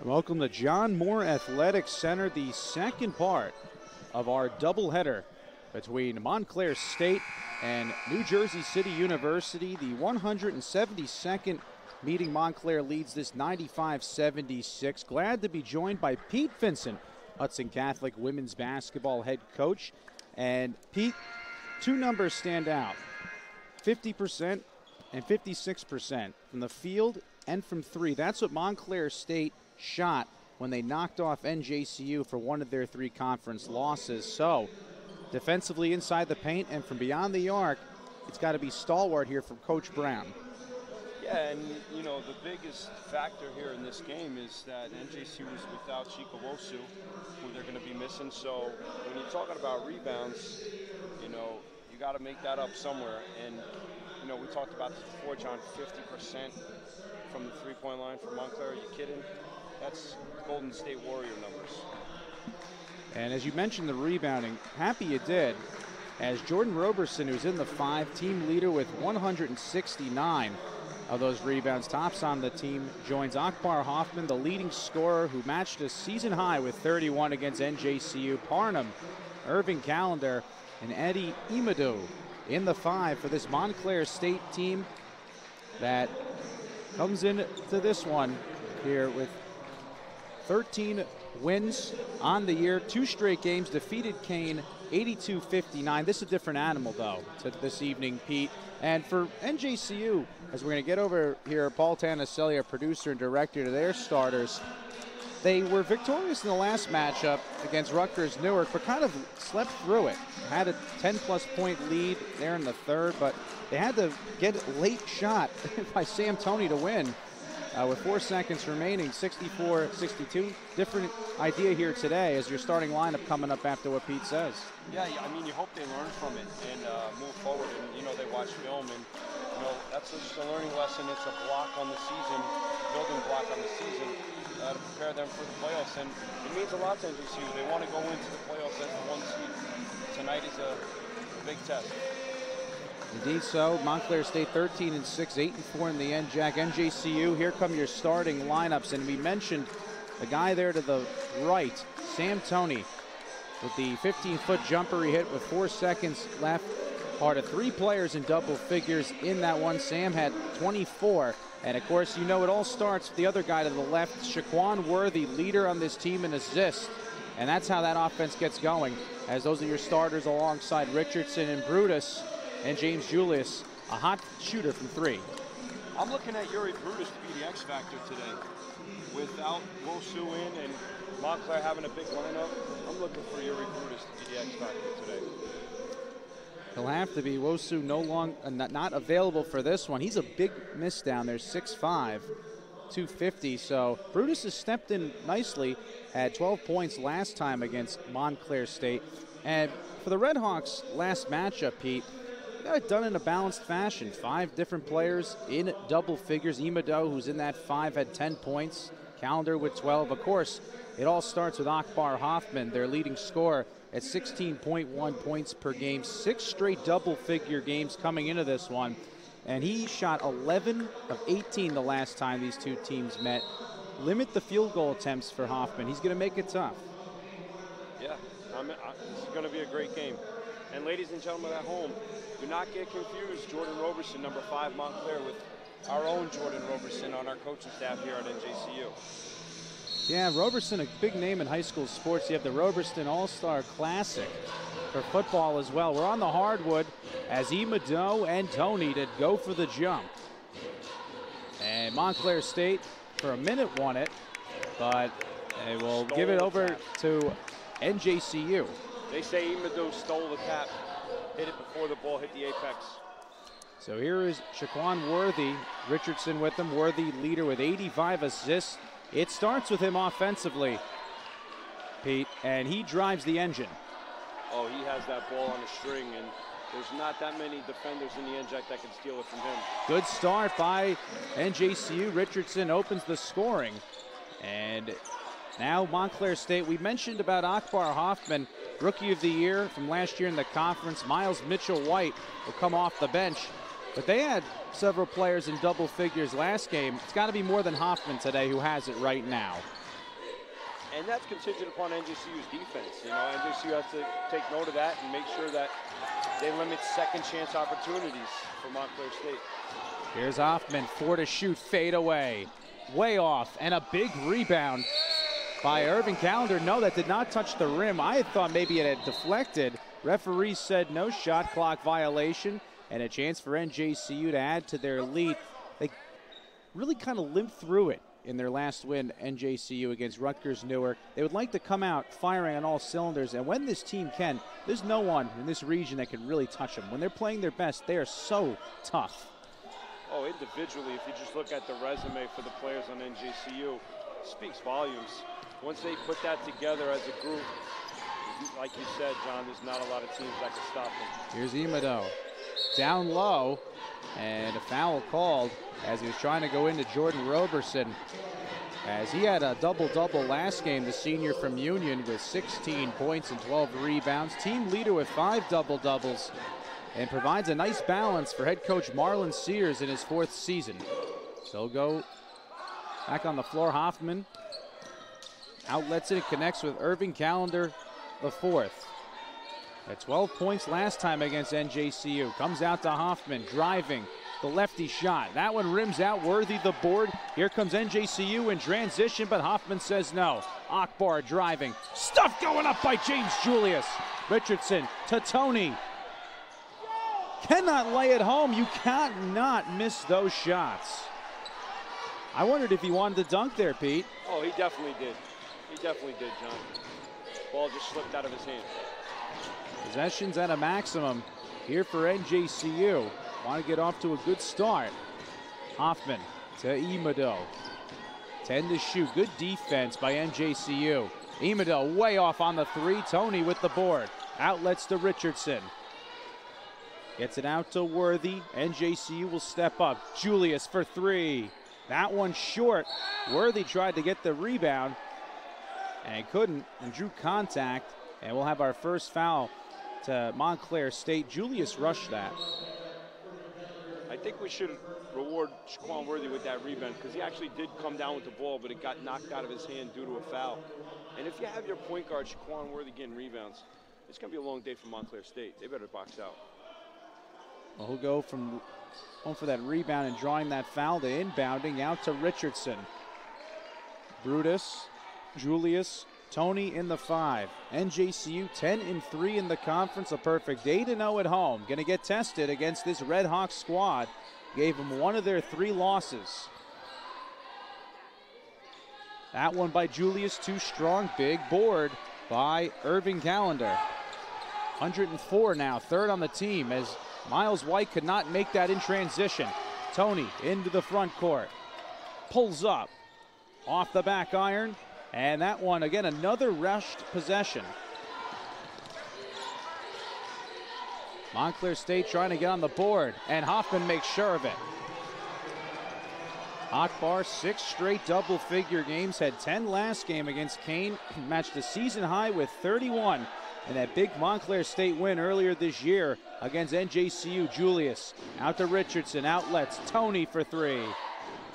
Welcome to John Moore Athletic Center, the second part of our doubleheader between Montclair State and New Jersey City University. The 172nd meeting. Montclair leads this 95-76. Glad to be joined by Pete Vincent, Hudson Catholic women's basketball head coach. And Pete, two numbers stand out: 50% and 56% from the field and from three. That's what Montclair State shot when they knocked off NJCU for one of their three conference losses. So defensively inside the paint and from beyond the arc, it's got to be stalwart here from Coach Brown. Yeah, and you know, the biggest factor here in this game is that NJCU was without Chika Wosu, who they're going to be missing. So when you're talking about rebounds, you know, you got to make that up somewhere. And you know, we talked about this before, John, 50% from the three-point line for Montclair. Are you kidding? That's Golden State Warrior numbers. And as you mentioned the rebounding, happy you did, as Jordan Roberson, who's in the team leader with 169 of those rebounds, tops on the team, joins Akbar Hoffman, the leading scorer, who matched a season high with 31 against NJCU. Parnham, Irving Callender, and Eddie Imadu in the five for this Montclair State team that comes into this one here with 13 wins on the year, two straight games, defeated Kane 82-59. This is a different animal, though, to this evening, Pete. And for NJCU, as we're going to get over here, Paul Tanaselli, our producer and director, to their starters, they were victorious in the last matchup against Rutgers Newark, but kind of slept through it. Had a 10-plus point lead there in the third, but they had to get a late shot by Sam Toney to win. With 4 seconds remaining, 64-62. Different idea here today as your starting lineup coming up after what Pete says. Yeah, I mean, you hope they learn from it and move forward. And, you know, they watch film, and, you know, that's just a learning lesson. It's a block on the season, building block on the season to prepare them for the playoffs. And it means a lot to NJCU. They want to go into the playoffs as the one seed. Tonight is a big test. Indeed so. Montclair State 13-6, 8-4 in the NJAC. NJCU, here come your starting lineups. And we mentioned the guy there to the right, Sam Toney, with the 15-foot jumper he hit with 4 seconds left. Part of three players in double figures in that one. Sam had 24. And, of course, you know it all starts with the other guy to the left, Shaquan Worthy, leader on this team in assists. And that's how that offense gets going, as those are your starters alongside Richardson and Brutus. And James Julius, a hot shooter from three. I'm looking at Yuri Brutus to be the X factor today. Without Wosu in and Montclair having a big lineup, I'm looking for Yuri Brutus to be the X factor today. He'll have to be. Wosu not available for this one. He's a big miss down there, 6'5", 250. So Brutus has stepped in nicely, had 12 points last time against Montclair State. And for the Red Hawks' last matchup, Pete, got it done in a balanced fashion. 5 different players in double figures. Imado, who's in that 5, had 10 points. Callender with 12. Of course, it all starts with Akbar Hoffman, their leading scorer, at 16.1 points per game. 6 straight double-figure games coming into this one. And he shot 11 of 18 the last time these two teams met. Limit the field goal attempts for Hoffman. He's going to make it tough. Yeah, this is going to be a great game. And ladies and gentlemen at home, do not get confused. Jordan Roberson, number 5, Montclair, with our own Jordan Roberson on our coaching staff here at NJCU. Yeah, Roberson, a big name in high school sports. You have the Roberson All-Star Classic for football as well. We're on the hardwood as Imado and Toney to go for the jump. And Montclair State, for a minute, won it, but they will give it over to NJCU. They say Imado stole the tap, hit it before the ball hit the apex. So here is Shaquan Worthy, Richardson with him. Worthy leader with 85 assists. It starts with him offensively, Pete, and he drives the engine. Oh, he has that ball on a string, and there's not that many defenders in the NJAC that can steal it from him. Good start by NJCU. Richardson opens the scoring. And now Montclair State, we mentioned about Akbar Hoffman, Rookie of the Year from last year in the conference. Miles Mitchell-White will come off the bench. But they had several players in double figures last game. It's got to be more than Hoffman today who has it right now. And that's contingent upon NJCU's defense. You know, NJCU has to take note of that and make sure that they limit second chance opportunities for Montclair State. Here's Hoffman, 4 to shoot, fade away. Way off, and a big rebound by Irving Callender. No, that did not touch the rim. I had thought maybe it had deflected. Referee said no, shot clock violation, and a chance for NJCU to add to their lead. They really kind of limped through it in their last win, NJCU, against Rutgers Newark. They would like to come out firing on all cylinders, and when this team can, there's no one in this region that can really touch them. When they're playing their best, they are so tough. Oh, individually, if you just look at the resume for the players on NJCU, it speaks volumes. Once they put that together as a group, like you said, John, there's not a lot of teams that can stop them. Here's Imado, down low, and a foul called as he was trying to go into Jordan Roberson, as he had a double-double last game, the senior from Union, with 16 points and 12 rebounds. Team leader with 5 double-doubles, and provides a nice balance for head coach Marlon Sears in his 4th season. So go back on the floor. Hoffman outlets it, connects with Irving Callender, the 4th. At 12 points last time against NJCU. Comes out to Hoffman, driving. The lefty shot. That one rims out. Worthy the board. Here comes NJCU in transition, but Hoffman says no. Akbar driving. Stuff going up by James Julius. Richardson to Tony. Cannot lay it home. You cannot miss those shots. I wondered if he wanted to dunk there, Pete. Oh, he definitely did. He definitely did, John. Ball just slipped out of his hand. Possessions at a maximum here for NJCU. Want to get off to a good start. Hoffman to Imado. 10 to shoot. Good defense by NJCU. Imado way off on the 3. Tony with the board. Outlets to Richardson. Gets it out to Worthy. NJCU will step up. Julius for 3. That one short. Worthy tried to get the rebound and couldn't, and drew contact. And we'll have our first foul to Montclair State. Julius rushed that. I think we should reward Shaquan Worthy with that rebound, because he actually did come down with the ball, but it got knocked out of his hand due to a foul. And if you have your point guard, Shaquan Worthy, getting rebounds, it's going to be a long day for Montclair State. They better box out. Well, he'll go from home for that rebound and drawing that foul to inbounding out to Richardson. Brutus, Julius, Tony in the 5. NJCU 10-3 in the conference, a perfect 8-0 at home. Going to get tested against this Red Hawks squad. Gave them one of their 3 losses. That one by Julius, too strong. Big board by Irving Callender. 104 now, 3rd on the team, as Miles White could not make that in transition. Tony into the front court. Pulls up. Off the back iron. And that one, again, another rushed possession. Montclair State trying to get on the board, and Hoffman makes sure of it. Akbar, 6 straight double-figure games, had 10 last game against Kane, matched the season high with 31. And that big Montclair State win earlier this year against NJCU. Julius out to Richardson, outlets, Tony for 3.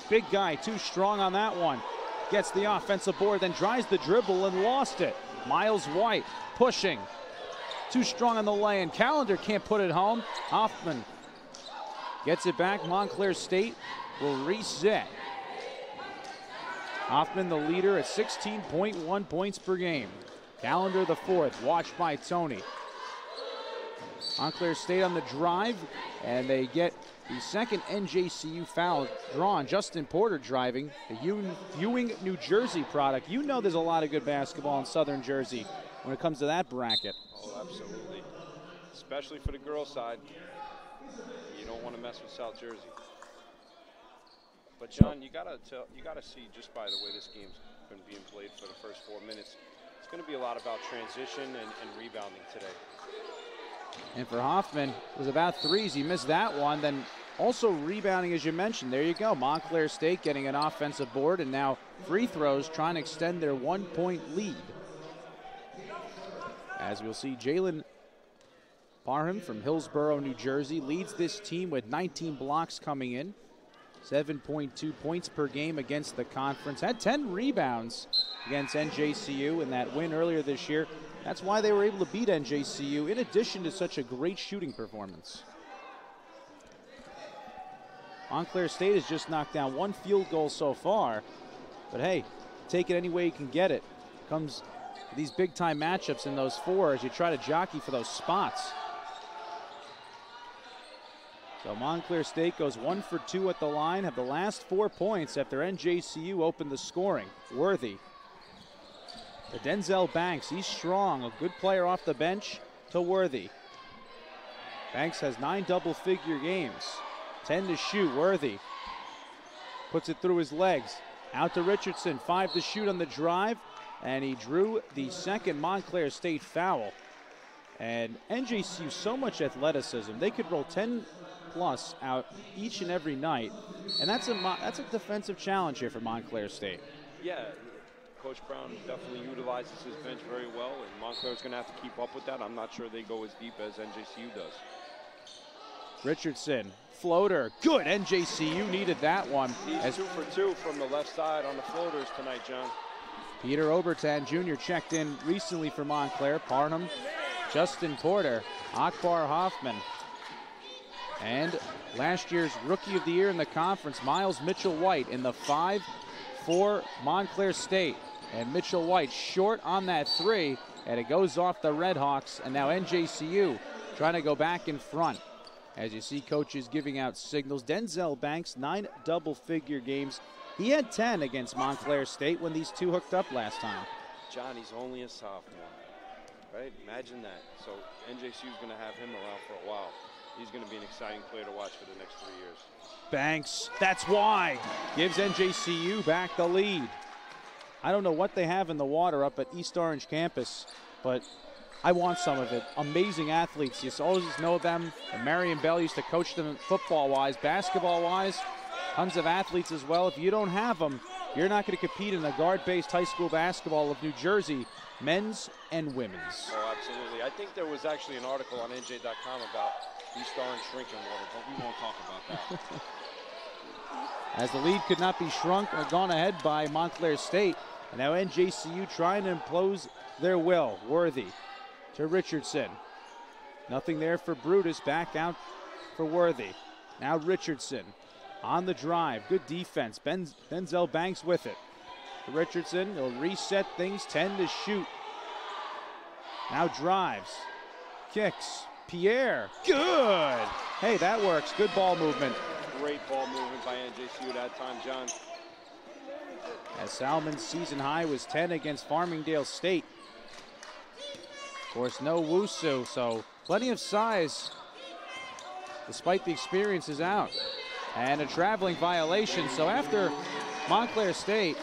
Big guy, too strong on that one. Gets the offensive board, then tries the dribble and lost it. Miles White pushing. Too strong on the lay-in. Callender can't put it home. Hoffman gets it back. Montclair State will reset. Hoffman the leader at 16.1 points per game. Callender the 4th, watched by Tony. Montclair State on the drive, and they get the 2nd NJCU foul drawn. Justin Porter driving, the Ewing, New Jersey product. You know there's a lot of good basketball in Southern Jersey when it comes to that bracket. Oh, absolutely. Especially for the girls' side. You don't want to mess with South Jersey. But John, you gotta see, just by the way this game's been being played for the first 4 minutes, it's going to be a lot about transition and rebounding today. And for Hoffman, it was about 3s. He missed that one. Then also rebounding, as you mentioned. There you go. Montclair State getting an offensive board, and now free throws trying to extend their 1-point lead. As we'll see, Jalen Parham from Hillsborough, New Jersey, leads this team with 19 blocks coming in. 7.2 points per game against the conference. Had 10 rebounds against NJCU in that win earlier this year. That's why they were able to beat NJCU, in addition to such a great shooting performance. Montclair State has just knocked down 1 field goal so far. But hey, take it any way you can get it. Comes these big-time matchups in those 4 as you try to jockey for those spots. So Montclair State goes 1 for 2 at the line, have the last 4 points after NJCU opened the scoring. Worthy. The Denzel Banks, he's strong, a good player off the bench to Worthy. Banks has 9 double-figure games, 10 to shoot. Worthy puts it through his legs. Out to Richardson, 5 to shoot on the drive, and he drew the second Montclair State foul. And NJCU, so much athleticism. They could roll 10 plus out each and every night, and that's a defensive challenge here for Montclair State. Yeah, Coach Brown definitely utilizes his bench very well, and Montclair's going to have to keep up with that. I'm not sure they go as deep as NJCU does. Richardson, floater, good. NJCU needed that one. He's 2 for 2 from the left side on the floaters tonight, John. Peter Obertan Jr. checked in recently for Montclair. Parham, Justin Porter, Akbar Hoffman, and last year's Rookie of the Year in the conference, Miles Mitchell-White, in the 5 for Montclair State. And Mitchell-White short on that 3, and it goes off the Redhawks. And now NJCU trying to go back in front. As you see coaches giving out signals. Denzel Banks, 9 double-figure games. He had 10 against Montclair State when these 2 hooked up last time. John, he's only a sophomore, right? Imagine that. So NJCU is going to have him around for a while. He's going to be an exciting player to watch for the next 3 years. Banks, that's why, gives NJCU back the lead. I don't know what they have in the water up at East Orange campus, but I want some of it. Amazing athletes. You always know them. And Marion Bell used to coach them football-wise, basketball-wise. Tons of athletes as well. If you don't have them, you're not going to compete in the guard-based high school basketball of New Jersey, men's and women's. Oh, absolutely. I think there was actually an article on NJ.com about East Orange drinking water, but we won't talk about that. As the lead could not be shrunk or gone ahead by Montclair State. And now NJCU trying to impose their will. Worthy to Richardson. Nothing there for Brutus. Back out for Worthy. Now Richardson on the drive. Good defense. Denzel Banks with it. To Richardson. He'll reset things. 10 to shoot. Now drives. Kicks. Pierre. Good. Hey, that works. Good ball movement. Great ball movement by NJCU that time, John. As Salmon's season high was 10 against Farmingdale State. Of course, no Wusu, so plenty of size despite the experience is out. And a traveling violation. So after Montclair State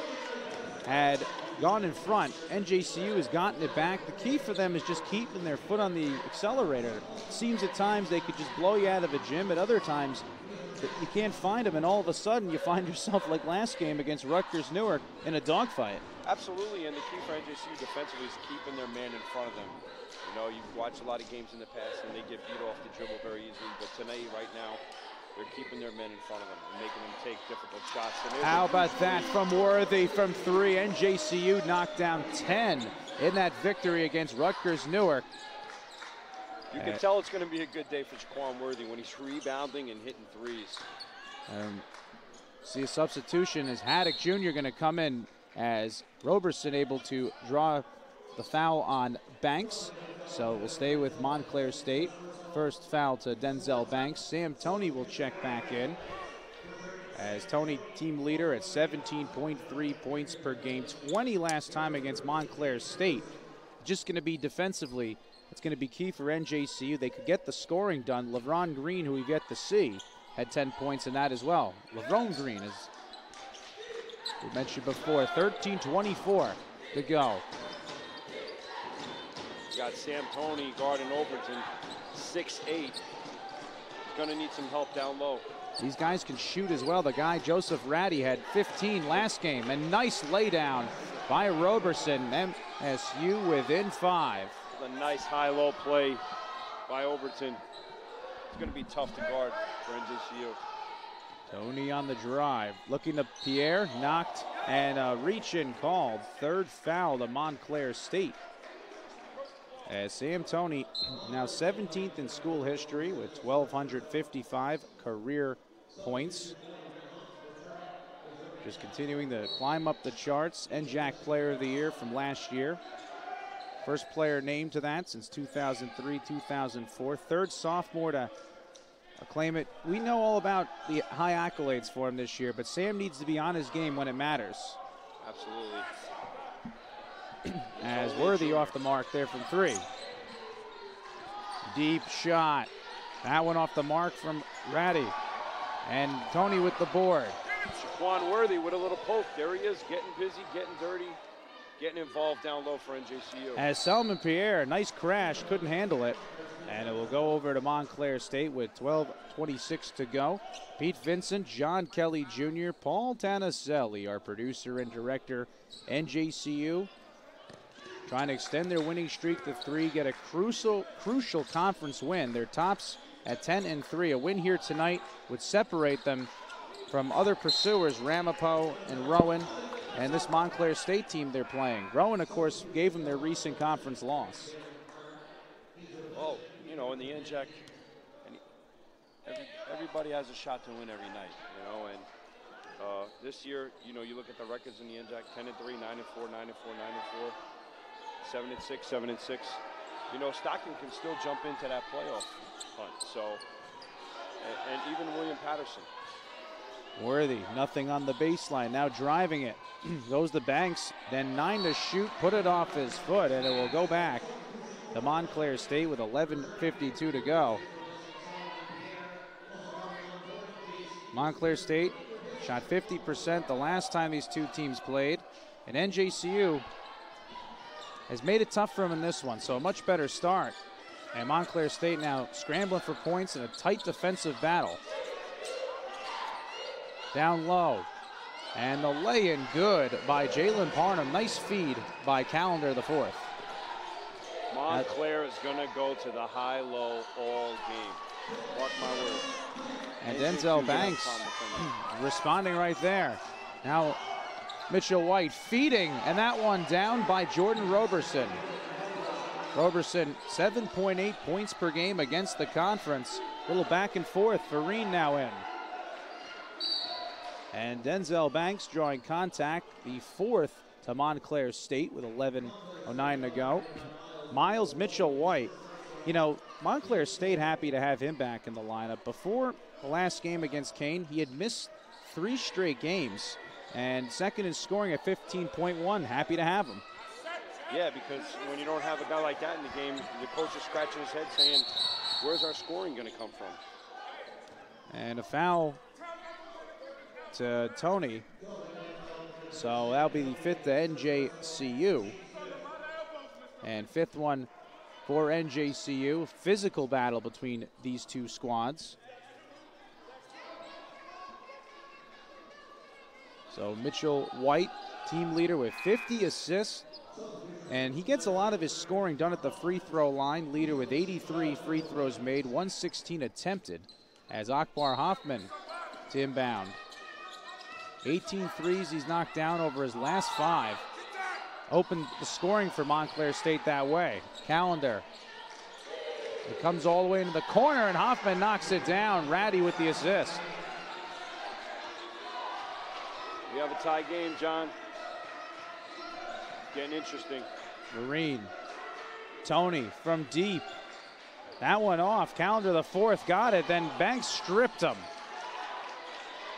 had gone in front, NJCU has gotten it back. The key for them is just keeping their foot on the accelerator. It seems at times they could just blow you out of a gym. At other times, you can't find them, and all of a sudden you find yourself like last game against Rutgers Newark in a dogfight. Absolutely, and the key for NJCU defensively is keeping their man in front of them. You know, you've watched a lot of games in the past, and they get beat off the dribble very easily, but tonight, right now, they're keeping their men in front of them and making them take difficult shots. How about that from Worthy from 3? NJCU knocked down 10 in that victory against Rutgers Newark. You can tell it's going to be a good day for Jaquan Worthy when he's rebounding and hitting threes. See a substitution. Is Haddock Jr. going to come in as Roberson able to draw the foul on Banks. So we'll stay with Montclair State. First foul to Denzel Banks. Sam Toney will check back in, as Toney, team leader at 17.3 points per game, 20 last time against Montclair State. Just going to be defensively, it's going to be key for NJCU. They could get the scoring done. LeVron Green, who we get to see, had 10 points in that as well. LeVron Green, as we mentioned before, 13:24 to go. You got Sam Toney guarding Overton, 6'8". He's going to need some help down low. These guys can shoot as well. The guy, Joseph Ratty, had 15 last game. A nice laydown by Roberson. MSU within 5. A nice high-low play by Overton. It's going to be tough to guard for NJCU. Tony on the drive, looking to Pierre, knocked, and a reach-in called. Third foul to Montclair State. As Sam Toney, now 17th in school history with 1,255 career points. Just continuing to climb up the charts. NJAC Player of the Year from last year. First player named to that since 2003, 2004. Third sophomore to claim it. We know all about the high accolades for him this year, but Sam needs to be on his game when it matters. Absolutely. As Worthy off the mark there from three. Deep shot. That one off the mark from Ratty. And Tony with the board. Shaquan Worthy with a little poke. There he is, getting busy, getting dirty, getting involved down low for NJCU. As Selman Pierre, nice crash, couldn't handle it. And it will go over to Montclair State with 12:26 to go. Pete Vincent, John Kelly Jr., Paul Tanaselli, our producer and director, NJCU. Trying to extend their winning streak to 3, get a crucial conference win. Their tops at 10-3. A win here tonight would separate them from other pursuers, Ramapo and Rowan, and this Montclair State team they're playing. Rowan, of course, gave them their recent conference loss. Well, you know, in the NJAC, everybody has a shot to win every night, you know, and this year, you know, you look at the records in the NJAC, 10-3, 9-4, 9-4, 9-4. 7-6, 7-6. You know, Stockton can still jump into that playoff hunt. So, and even William Patterson. Worthy, nothing on the baseline. Now driving it. Goes to Banks, then 9 to shoot, put it off his foot, and it will go back to Montclair State with 11:52 to go. Montclair State shot 50% the last time these two teams played, and NJCU has made it tough for him in this one, so a much better start. And Montclair State now scrambling for points in a tight defensive battle. Down low. And the lay-in good by Jalen Parnham. Nice feed by Callender the fourth. Montclair is going to go to the high-low all game. Mark my words. And Denzel Banks responding right there. Now Mitchell White feeding, and that one down by Jordan Roberson. Roberson, 7.8 points per game against the conference. A little back and forth. Vereen now in. And Denzel Banks drawing contact, the fourth to Montclair State with 11:09 to go. Miles Mitchell White. You know, Montclair State happy to have him back in the lineup. Before the last game against Kane, he had missed 3 straight games. And second in scoring at 15.1. Happy to have him. Yeah, because when you don't have a guy like that in the game, the coach is scratching his head saying, where's our scoring going to come from? And a foul to Tony. So that'll be the 5th to NJCU. And 5th one for NJCU. Physical battle between these two squads. So Mitchell White, team leader with 50 assists. And he gets a lot of his scoring done at the free throw line. Leader with 83 free throws made, 116 attempted. As Akbar Hoffman to inbound. 18 threes he's knocked down over his last 5. Opened the scoring for Montclair State that way. Callender. It comes all the way into the corner, and Hoffman knocks it down. Ratty with the assist. We have a tie game, John. Getting interesting. Marine. Tony from deep. That one off. Callender the fourth got it. Then Banks stripped him.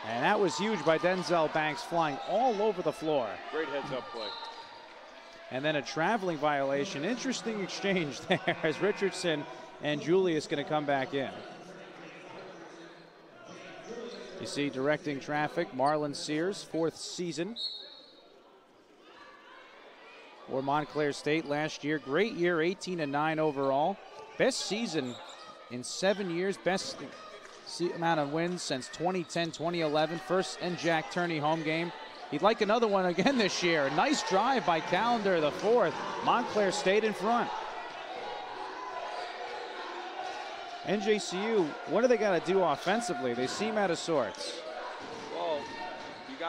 And that was huge by Denzel Banks, flying all over the floor. Great heads-up play. And then a traveling violation. Interesting exchange there as Richardson and Julius going to come back in. You see directing traffic, Marlon Sears, 4th season for Montclair State last year. Great year, 18-9 overall. Best season in 7 years, best amount of wins since 2010, 2011. First NJAC tourney home game. He'd like another one again this year. A nice drive by Callender, the fourth. Montclair State in front. NJCU, what do they got to do offensively? They seem out of sorts.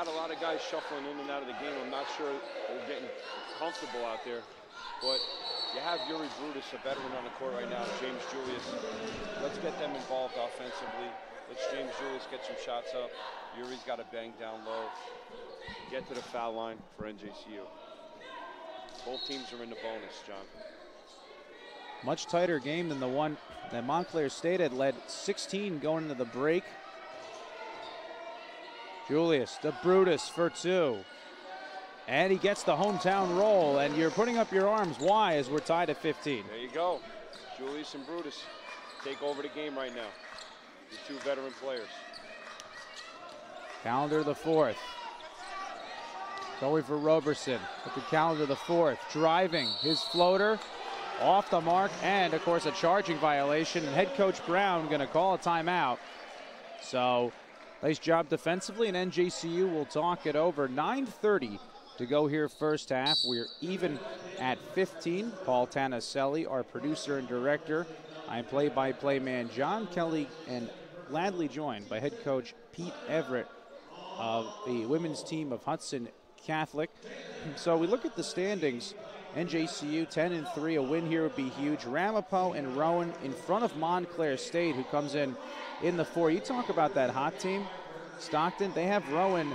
got a lot of guys shuffling in and out of the game. I'm not sure they're getting comfortable out there. But you have Yuri Brutus, a veteran on the court right now, James Julius. Let's get them involved offensively. Let's James Julius get some shots up. Yuri's got to bang down low. Get to the foul line for NJCU. Both teams are in the bonus, John. Much tighter game than the one that Montclair State had led 16 going into the break. Julius to Brutus for 2. And he gets the hometown roll, and you're putting up your arms. Why? As we're tied at 15. There you go. Julius and Brutus take over the game right now. The two veteran players. Calendar the 4th. Going for Roberson at the calendar the 4th. Driving his floater off the mark, and of course a charging violation. And head coach Brown going to call a timeout. So nice job defensively, and NJCU will talk it over. 9:30 to go here first half. We're even at 15. Paul Tanaselli, our producer and director. I'm play-by-play man John Kelly, and gladly joined by head coach Pete Everett of the women's team of Hudson Catholic. So we look at the standings. NJCU 10-3. A win here would be huge. Ramapo and Rowan in front of Montclair State, who comes in the 4. You talk about that hot team, Stockton. They have Rowan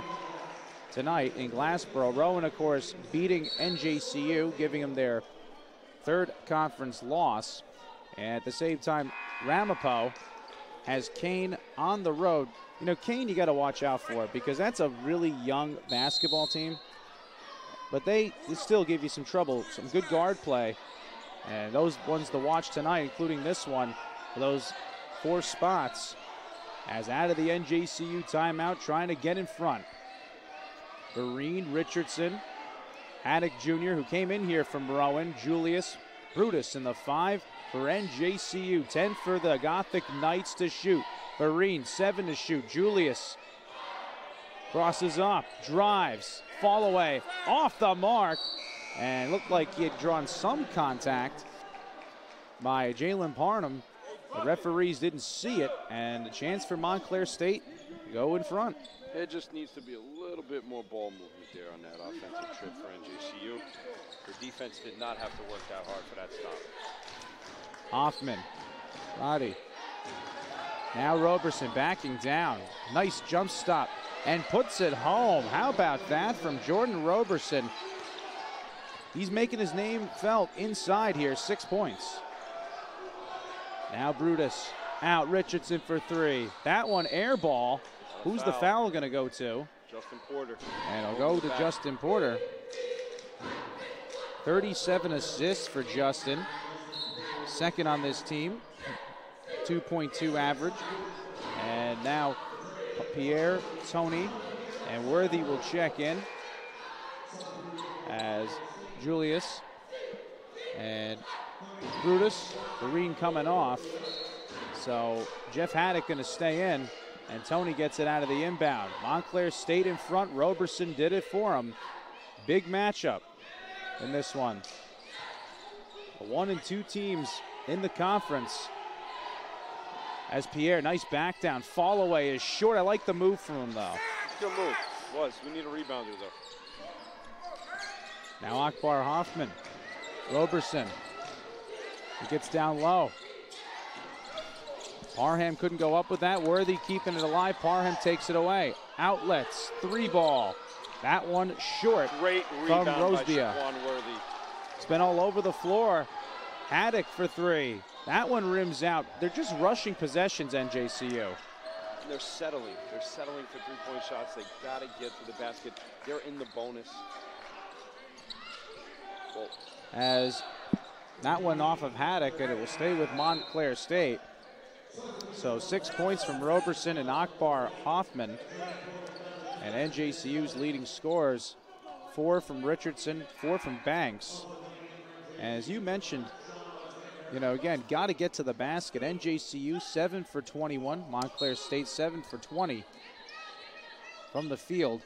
tonight in Glassboro. Rowan, of course, beating NJCU, giving them their 3rd conference loss. And at the same time, Ramapo has Kane on the road. You know, Kane you got to watch out for, because that's a really young basketball team. But they still give you some trouble, some good guard play. And those ones to watch tonight, including this one, for those 4 spots. As out of the NJCU timeout, trying to get in front. Vereen, Richardson, Haddock Jr., who came in here from Rowan, Julius, Brutus in the 5 for NJCU. 10 for the Gothic Knights to shoot. Vereen, 7 to shoot. Julius crosses up, drives, fall away, off the mark, and looked like he had drawn some contact by Jalen Parnham. The referees didn't see it, and a chance for Montclair State to go in front. It just needs to be a little bit more ball movement there on that offensive trip for NJCU. The defense did not have to work that hard for that stop. Hoffman, Roddy. Now Roberson backing down. Nice jump stop and puts it home. How about that from Jordan Roberson? He's making his name felt inside here, 6 points. Now Brutus out, Richardson for 3. That one air ball. Who's the foul going to go to? Justin Porter. And it'll go to Justin Porter. 37 assists for Justin. 2nd on this team. 2.2 average. And now Pierre, Tony, and Worthy will check in as Julius and Brutus. Vereen coming off. So Jeff Haddock going to stay in, and Tony gets it out of the inbound. Montclair State in front. Roberson did it for him. Big matchup in this one. A 1 and 2 teams in the conference. As Pierre, nice back down. Fall away is short. I like the move from him, though. Good move. We need a rebounder, though. Now Akbar Hoffman. Roberson. He gets down low. Parham couldn't go up with that. Worthy keeping it alive. Parham takes it away. Outlets. 3 ball. That one short. Great from rebound Rosebia. by Shaquan Worthy. It's been all over the floor. Haddock for 3. That one rims out. They're just rushing possessions, NJCU. They're settling. They're settling for 3-point shots. They got to get to the basket. They're in the bonus. Well, as that one off of Haddock, and it will stay with Montclair State. So 6 points from Roberson and Akbar Hoffman. And NJCU's leading scorers, 4 from Richardson, 4 from Banks. And as you mentioned, you know, again, got to get to the basket. NJCU 7 for 21. Montclair State 7 for 20 from the field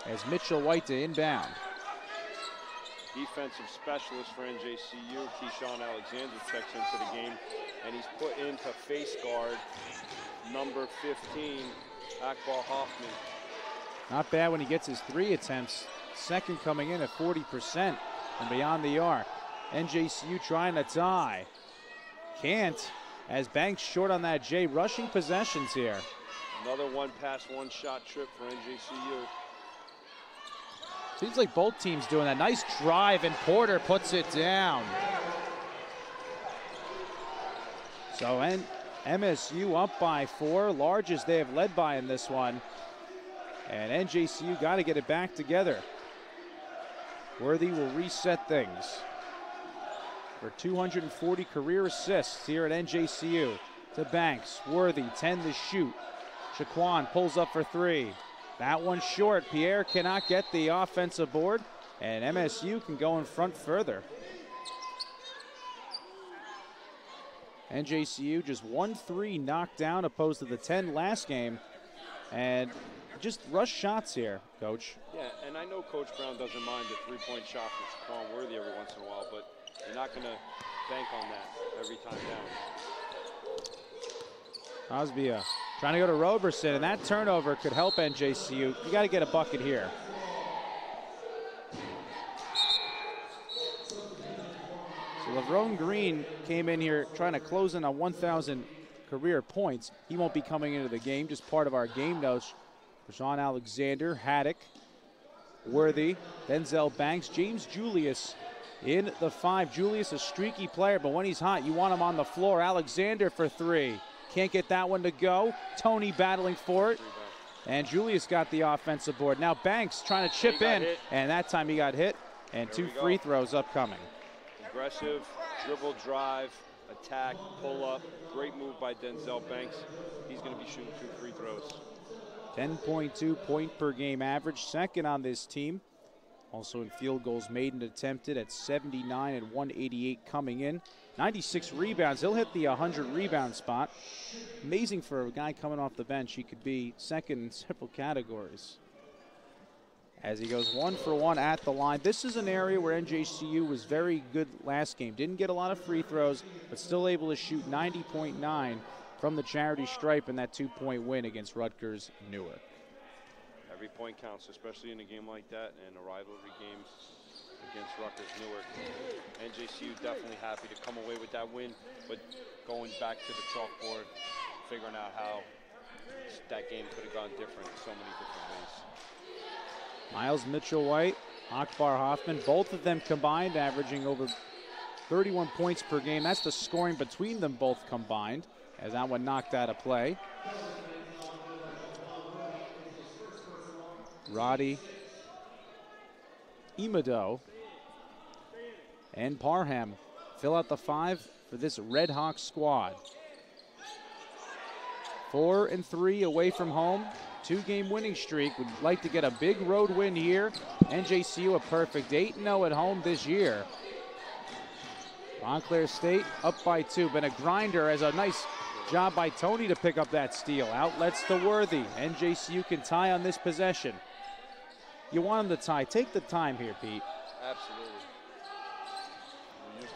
as Mitchell White to inbound. Defensive specialist for NJCU, Keyshawn Alexander, checks into the game, and he's put into face guard number 15, Akbar Hoffman. Not bad when he gets his 3 attempts. Second coming in at 40% and beyond the arc. NJCU trying to tie. Can't, as Banks short on that J. Rushing possessions here. Another one-pass, one-shot trip for NJCU. Seems like both teams doing that. Nice drive, and Porter puts it down. So MSU up by 4, largest they have led by in this one. And NJCU got to get it back together. Worthy will reset things. For 240 career assists here at NJCU. To Banks, Worthy, 10 to shoot. Shaquan pulls up for 3. That one short. Pierre cannot get the offensive board, and MSU can go in front further. NJCU just 1-3 knocked down opposed to the 10 last game, and just rush shots here, Coach. Yeah, and I know Coach Brown doesn't mind the three-point shot from Shaquan Worthy every once in a while, but you're not going to bank on that every time down. Osby trying to go to Roberson, and that turnover could help NJCU. You got to get a bucket here. So LeVron Green came in here trying to close in on 1,000 career points. He won't be coming into the game, just part of our game notes. Rashawn Alexander, Haddock, Worthy, Denzel Banks, James Julius in the 5. Julius, a streaky player, but when he's hot, you want him on the floor. Alexander for 3. Can't get that one to go. Tony battling for it. And Julius got the offensive board. Now Banks trying to chip in, and that time he got hit. And 2 free throws upcoming. Aggressive, dribble, drive, attack, pull up. Great move by Denzel Banks. He's going to be shooting 2 free throws. 10.2 point per game average, second on this team. Also in field goals made and attempted at 79 and 188 coming in. 96 rebounds. He'll hit the 100 rebound spot. Amazing for a guy coming off the bench. He could be second in several categories. As he goes 1 for 1 at the line. This is an area where NJCU was very good last game. Didn't get a lot of free throws, but still able to shoot 90.9 from the charity stripe in that 2-point win against Rutgers Newark. Every point counts, especially in a game like that and a rivalry game against Rutgers Newark. NJCU definitely happy to come away with that win, but going back to the chalkboard, figuring out how that game could have gone different in so many different ways. Miles Mitchell-White, Akbar Hoffman, both of them combined averaging over 31 points per game. That's the scoring between them both combined, as that one knocked out of play. Roddy, Imado, and Parham fill out the 5 for this Red Hawk squad. 4-3 away from home. 2-game winning streak. Would like to get a big road win here. NJCU a perfect 8-0 at home this year. Montclair State up by 2. Been a grinder, as a nice job by Tony to pick up that steal. Outlets to Worthy. NJCU can tie on this possession. You want him to tie. Take the time here, Pete. Absolutely.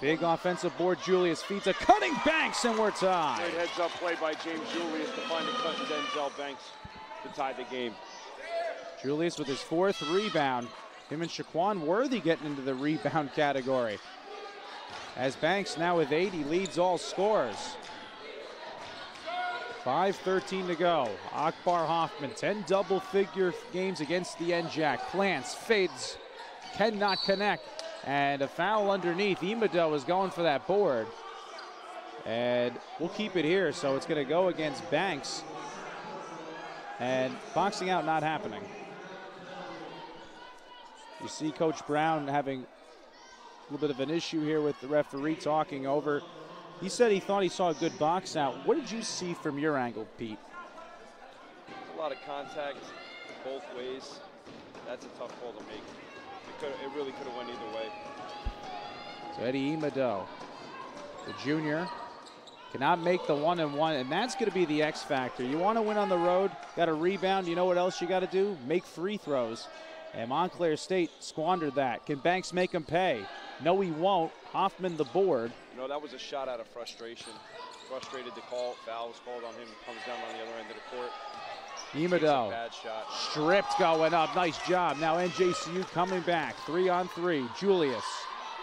Big offensive board. Julius feeds a cutting Banks, and we're tied. Great heads-up play by James Julius to find a cut in Denzel Banks to tie the game. Julius with his 4th rebound. Him and Shaquan Worthy getting into the rebound category. As Banks now with 8, he leads all scorers. 5:13 to go. Akbar Hoffman, 10 double-figure games against the NJAC. Plants, fades, cannot connect. And a foul underneath. Imado is going for that board. And we'll keep it here, so it's going to go against Banks. And boxing out not happening. You see Coach Brown having a little bit of an issue here with the referee talking over. He said he thought he saw a good box out. What did you see from your angle, Pete? A lot of contact both ways. That's a tough call to make. It really could have went either way. So Eddie Imado, the junior, cannot make the 1-and-1, and that's going to be the X factor. You want to win on the road, got a rebound. You know what else you got to do? Make free throws. And Montclair State squandered that. Can Banks make him pay? No, he won't. Hoffman the board. You know, that was a shot out of frustration. Frustrated the call. Foul was called on him. Comes down on the other end of the court. Imado, Bad shot. stripped going up. Nice job. Now NJCU coming back. 3-on-3. Julius,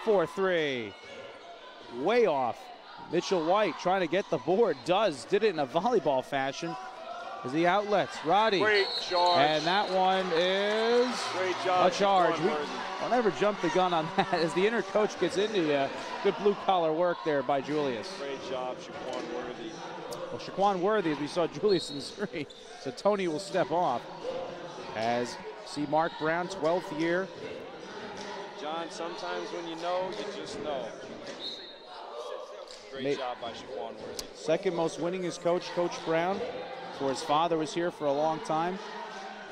4-3. Way off. Mitchell White trying to get the board. Did it in a volleyball fashion. As the outlets, Roddy. Great charge. And that one is Great job, a charge. Shaquan I'll never jump the gun on that as the inner coach gets into you. Good blue collar work there by Julius. Great job, Shaquan Worthy. Well, Shaquan Worthy, as we saw Julius in the screen. So Tony will step off. As see Mark Brown, 12th year. John, sometimes when you know, you just know. Great job by Shaquan Worthy. Second most winningest coach, Coach Brown. For his father was here for a long time.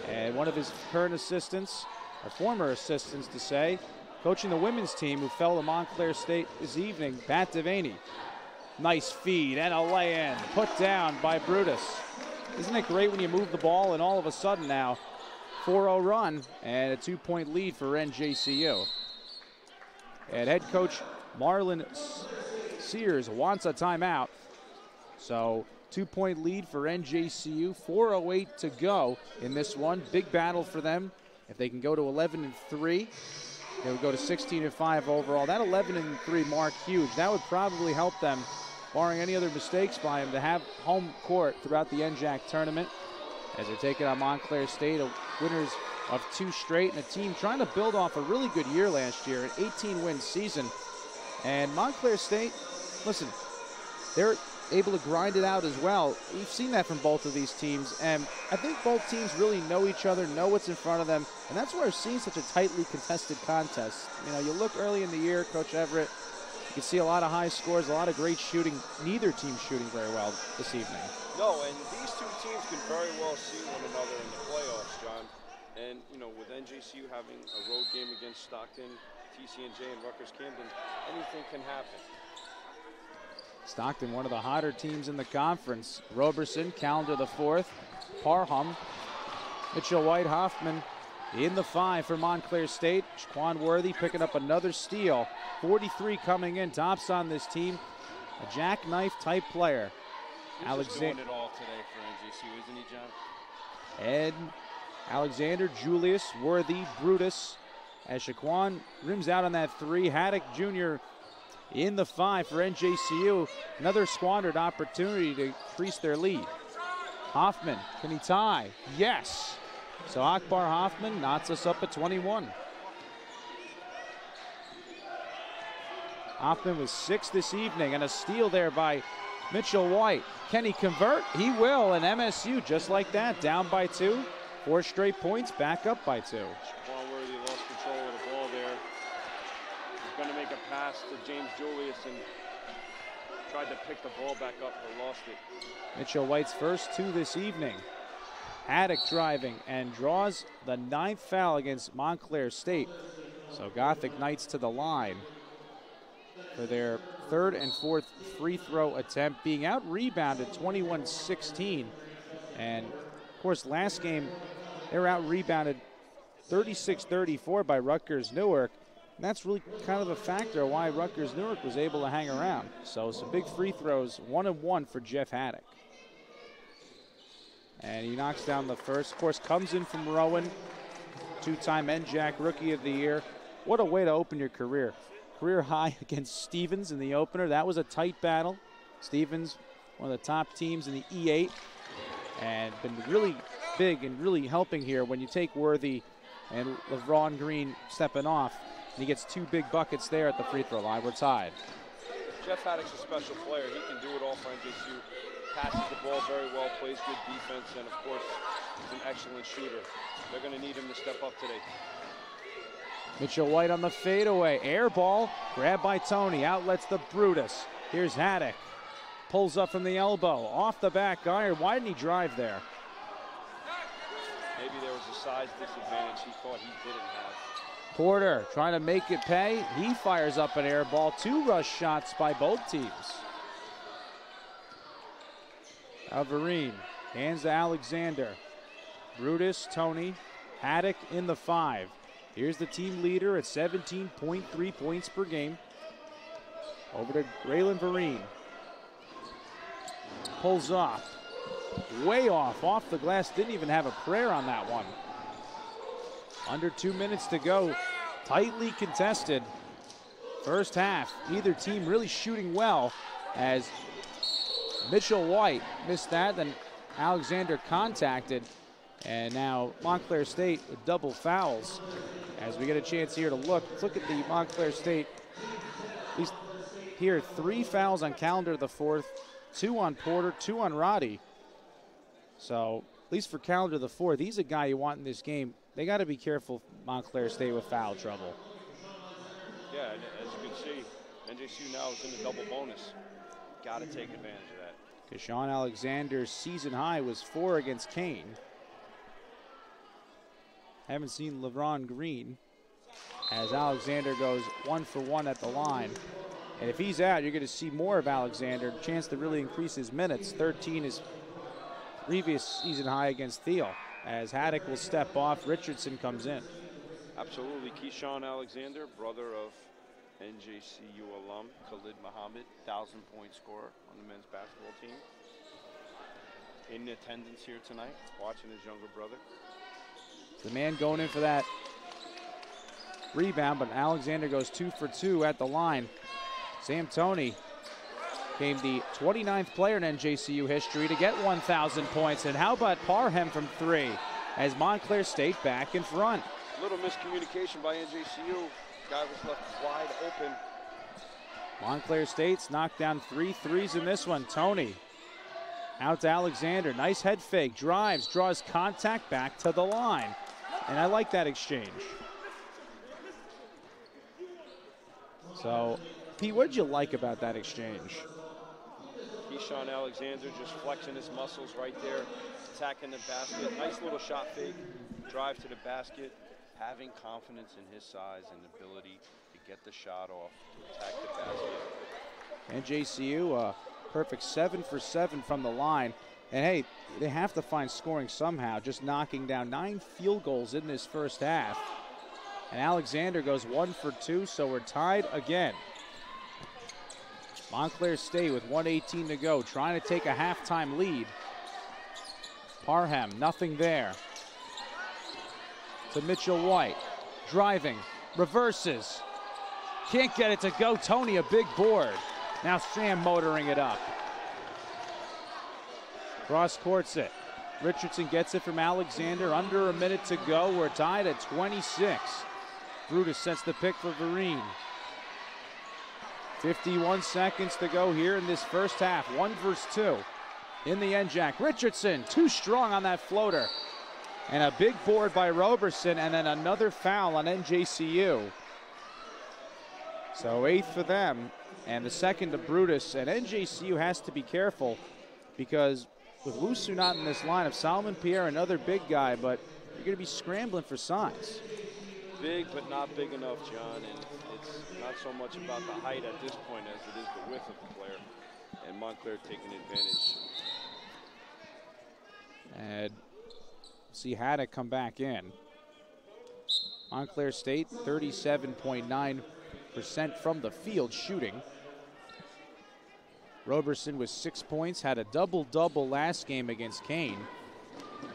And one of his current assistants, or former assistants to say, coaching the women's team who fell to Montclair State this evening, Pat Devaney. Nice feed and a lay-in, put down by Brutus. Isn't it great when you move the ball and all of a sudden now, 4-0 run and a 2-point lead for NJCU. And head coach Marlon Sears wants a timeout. So 2-point lead for NJCU, 4:08 to go in this one. Big battle for them. If they can go to 11-3, they would go to 16-5 overall. That 11-3 mark huge. That would probably help them, barring any other mistakes by him, to have home court throughout the NJAC tournament as they're taking on Montclair State, winners of 2 straight, and a team trying to build off a really good year last year, an 18-win season. And Montclair State, listen, they're able to grind it out as well. We've seen that from both of these teams, and I think both teams really know each other, know what's in front of them, and that's why we're seeing such a tightly contested contest. You know, you look early in the year, Coach Everett, you can see a lot of high scores, a lot of great shooting. Neither team shooting very well this evening. No, and these two teams can very well see one another in the playoffs, John. And, you know, with NJCU having a road game against Stockton, TCNJ, and Rutgers Camden, anything can happen. Stockton, one of the hotter teams in the conference. Roberson, calendar the 4th. Parham, Mitchell White, Hoffman in the 5 for Montclair State. Shaquan Worthy picking up another steal. 43 coming in, tops on this team. A jackknife type player. He's just doing it all today for NJCU, isn't he, John? Ed, Alexander, Julius, Worthy, Brutus. As Shaquan rims out on that 3. Haddock Jr. in the 5 for NJCU. Another squandered opportunity to increase their lead. Hoffman, can he tie? Yes. So Akbar Hoffman knots us up at 21. Hoffman was 6 this evening, and a steal there by Mitchell White. Can he convert? He will, and MSU just like that, down by 2. 4 straight points, back up by 2. Shaquan Worthy lost control of the ball there. He's going to make a pass to James Julius and tried to pick the ball back up but lost it. Mitchell White's first 2 this evening. Haddock driving and draws the 9th foul against Montclair State. So Gothic Knights to the line for their 3rd and 4th free throw attempt, being out-rebounded 21-16. And, of course, last game they were out-rebounded 36-34 by Rutgers Newark. And that's really kind of a factor why Rutgers Newark was able to hang around. So some big free throws, 1-1 for Jeff Haddock. And he knocks down the first. Of course, comes in from Rowan, 2-time NJAC Rookie of the Year. What a way to open your career. Career high against Stevens in the opener. That was a tight battle. Stevens, one of the top teams in the E8, and been really big and really helping here when you take Worthy and LeVron Green stepping off. And he gets 2 big buckets there at the free throw line. We're tied. Jeff Haddock's a special player. He can do it all for NJCU. Passes the ball very well, plays good defense, and of course, he's an excellent shooter. They're going to need him to step up today. Mitchell White on the fadeaway. Air ball, grabbed by Tony. Outlets the Brutus. Here's Haddock. Pulls up from the elbow. Off the back iron. Why didn't he drive there? Maybe there was a size disadvantage he thought he didn't have. Porter trying to make it pay. He fires up an air ball. 2 rush shots by both teams. Alvarine hands to Alexander. Brutus, Tony, Haddock in the 5. Here's the team leader at 17.3 points per game. Over to Graylin Vereen. Pulls off. way off the glass. Didn't even have a prayer on that one. Under 2 minutes to go. Tightly contested first half. Either team really shooting well, as Mitchell White missed that, then Alexander contacted, and now Montclair State with double fouls. As we get a chance here to look at the Montclair State. At least here, 3 fouls on Calendar the fourth, 2 on Porter, 2 on Roddy. So at least for Calendar the fourth, he's a guy you want in this game. They got to be careful, Montclair State, with foul trouble. Yeah, and as you can see, NJCU now is in the double bonus. Got to take advantage of that. Because Sean Alexander's season high was 4 against Kane. Haven't seen LeBron Green, as Alexander goes 1 for 1 at the line. And if he's out, you're going to see more of Alexander. Chance to really increase his minutes. 13 is previous season high against Thiel. As Haddock will step off, Richardson comes in. Absolutely. Keyshawn Alexander, brother of NJCU alum Khalid Muhammad, 1,000-point scorer on the men's basketball team. In attendance here tonight, watching his younger brother. The man going in for that rebound, but Alexander goes 2 for 2 at the line. Sam Toney became the 29th player in NJCU history to get 1,000 points. And how about Parham from 3 as Montclair State back in front? A little miscommunication by NJCU. Guy was left wide open. Montclair State's knocked down 3 threes in this one. Toney out to Alexander. Nice head fake. Drives, draws contact back to the line. And I like that exchange. So, Pete, what did you like about that exchange? Keyshawn Alexander just flexing his muscles right there, attacking the basket. Nice little shot fake, drive to the basket, having confidence in his size and ability to get the shot off, to attack the basket. NJCU, perfect 7 for 7 from the line. And hey, they have to find scoring somehow, just knocking down 9 field goals in this first half. And Alexander goes 1 for 2, so we're tied again. Montclair State with 1:18 to go, trying to take a halftime lead. Parham, nothing there. To Mitchell White, driving, reverses. Can't get it to go. Toney, a big board. Now Sam motoring it up. Cross courts it. Richardson gets it from Alexander. Under a minute to go. We're tied at 26. Brutus sets the pick for Vereen. 51 seconds to go here in this first half. 1 versus 2 in the end, Jack. Richardson, too strong on that floater. And a big board by Roberson, and then another foul on NJCU. So 8th for them, and the second to Brutus. And NJCU has to be careful, because with Wusu not in this lineup, Solomon Pierre, another big guy, but you're going to be scrambling for size. Big, but not big enough, John, and it's not so much about the height at this point as it is the width of the player, and Montclair taking advantage. And see Haddock come back in. Montclair State, 37.9% from the field shooting. Roberson with 6 points, had a double-double last game against Kane.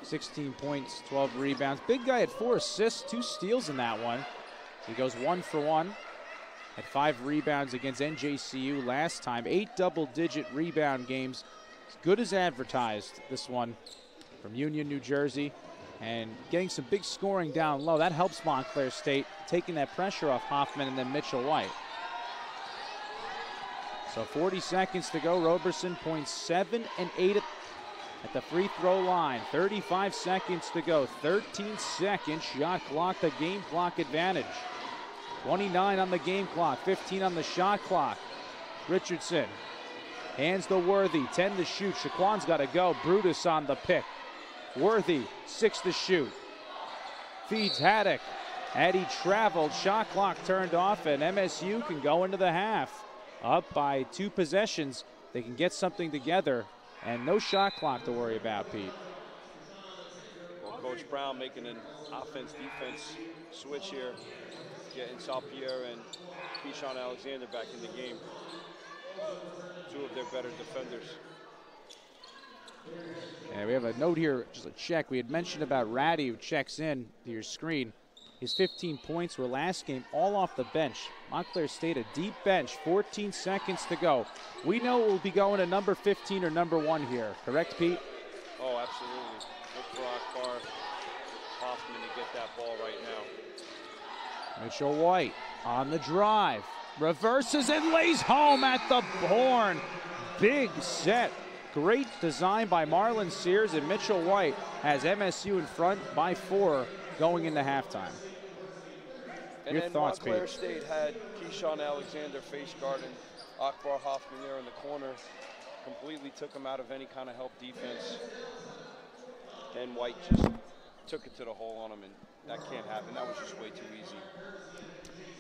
16 points, 12 rebounds. Big guy had 4 assists, 2 steals in that one. He goes 1 for 1. Had 5 rebounds against NJCU last time. 8 double-digit rebound games. As good as advertised, this one from Union, New Jersey. And getting some big scoring down low. That helps Montclair State, taking that pressure off Hoffman and then Mitchell White. So 40 seconds to go. Roberson points 7 and 8 at the free throw line. 35 seconds to go. 13 seconds shot clock, the game clock advantage. 29 on the game clock, 15 on the shot clock. Richardson hands to Worthy, 10 to shoot. Shaquan's got to go. Brutus on the pick. Worthy, 6 to shoot. Feeds Haddock. Had he traveled, shot clock turned off, and MSU can go into the half. Up by 2 possessions. They can get something together, and no shot clock to worry about, Pete. Well, Coach Brown making an offense-defense switch here, getting Salpierre and Keyshawn Alexander back in the game. 2 of their better defenders. And we have a note here, just a check. We had mentioned about Ratty, who checks in to your screen. His 15 points were last game, all off the bench. Montclair State, a deep bench, 14 seconds to go. We know we'll be going to number 15 or number 1 here. Correct, Pete? Oh, absolutely. Look for Akbar Hoffman to get that ball right now. Mitchell White on the drive. Reverses and lays home at the horn. Big set. Great design by Marlon Sears, and Mitchell White has MSU in front by 4 going into halftime. And Your then thoughts, Montclair Pete? State had Keyshawn Alexander face guarding Akbar Hoffman there in the corner. Completely took him out of any kind of help defense. And White just took it to the hole on him, and that can't happen. That was just way too easy.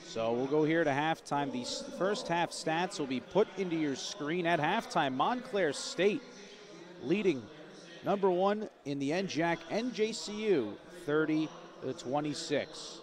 So we'll go here to halftime. The first half stats will be put into your screen at halftime. Montclair State leading number 1 in the NJAC, NJCU, 30-26.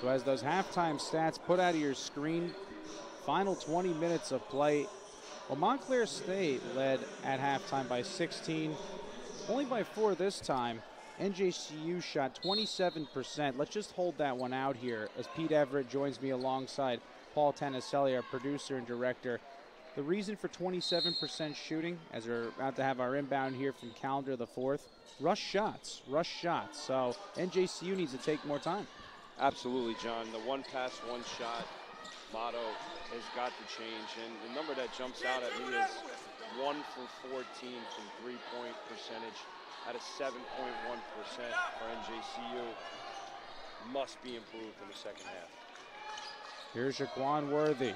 So as those halftime stats put out of your screen, final 20 minutes of play. Well, Montclair State led at halftime by 16, only by 4 this time. NJCU shot 27%. Let's just hold that one out here as Pete Everett joins me alongside Paul Tanaselli, our producer and director. The reason for 27% shooting, as we're about to have our inbound here from calendar the 4th, rush shots. So NJCU needs to take more time. Absolutely, John. The one pass, one shot motto has got to change. And the number that jumps out at me is 1 for 14 from three-point percentage at a 7.1% for NJCU. Must be improved in the second half. Here's Jaquan Worthy.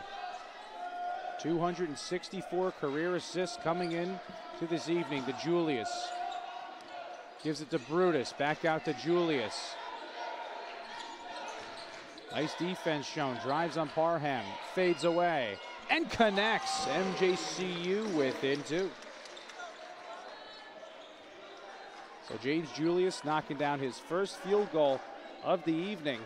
264 career assists coming in to this evening to Julius. Gives it to Brutus, back out to Julius. Nice defense shown, drives on Parham, fades away, and connects. MJCU within 2. So James Julius knocking down his first field goal of the evening.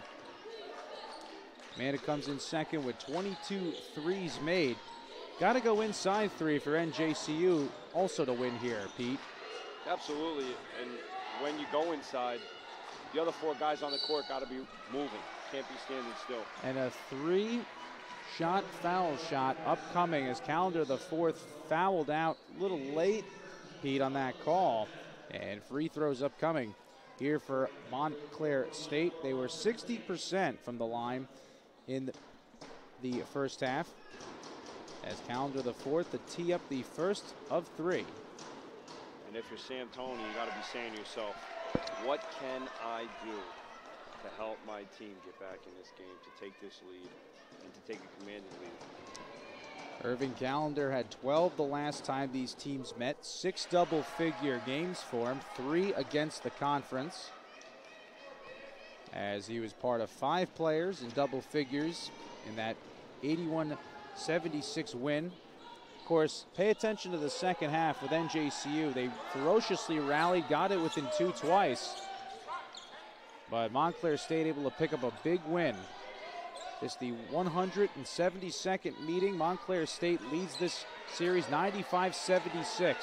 Amanda comes in second with 22 threes made. Got to go inside 3 for NJCU also to win here, Pete. Absolutely, and when you go inside, the other 4 guys on the court got to be moving. Can't be standing still. And a 3-shot foul shot upcoming as calendar the 4th fouled out a little late, Pete, on that call. And free throws upcoming here for Montclair State. They were 60% from the line in the first half. As calendar the 4th to tee up the first of 3. And if you're Sam Toney, you got to be saying to yourself, what can I do to help my team get back in this game, to take this lead, and to take a commanding lead? Irving Callender had 12 the last time these teams met. 6 double-figure games for him, 3 against the conference, as he was part of 5 players in double figures in that 81-76 win. Of course, pay attention to the second half with NJCU. They ferociously rallied, got it within 2 twice. But Montclair State able to pick up a big win. It's the 172nd meeting. Montclair State leads this series 95-76.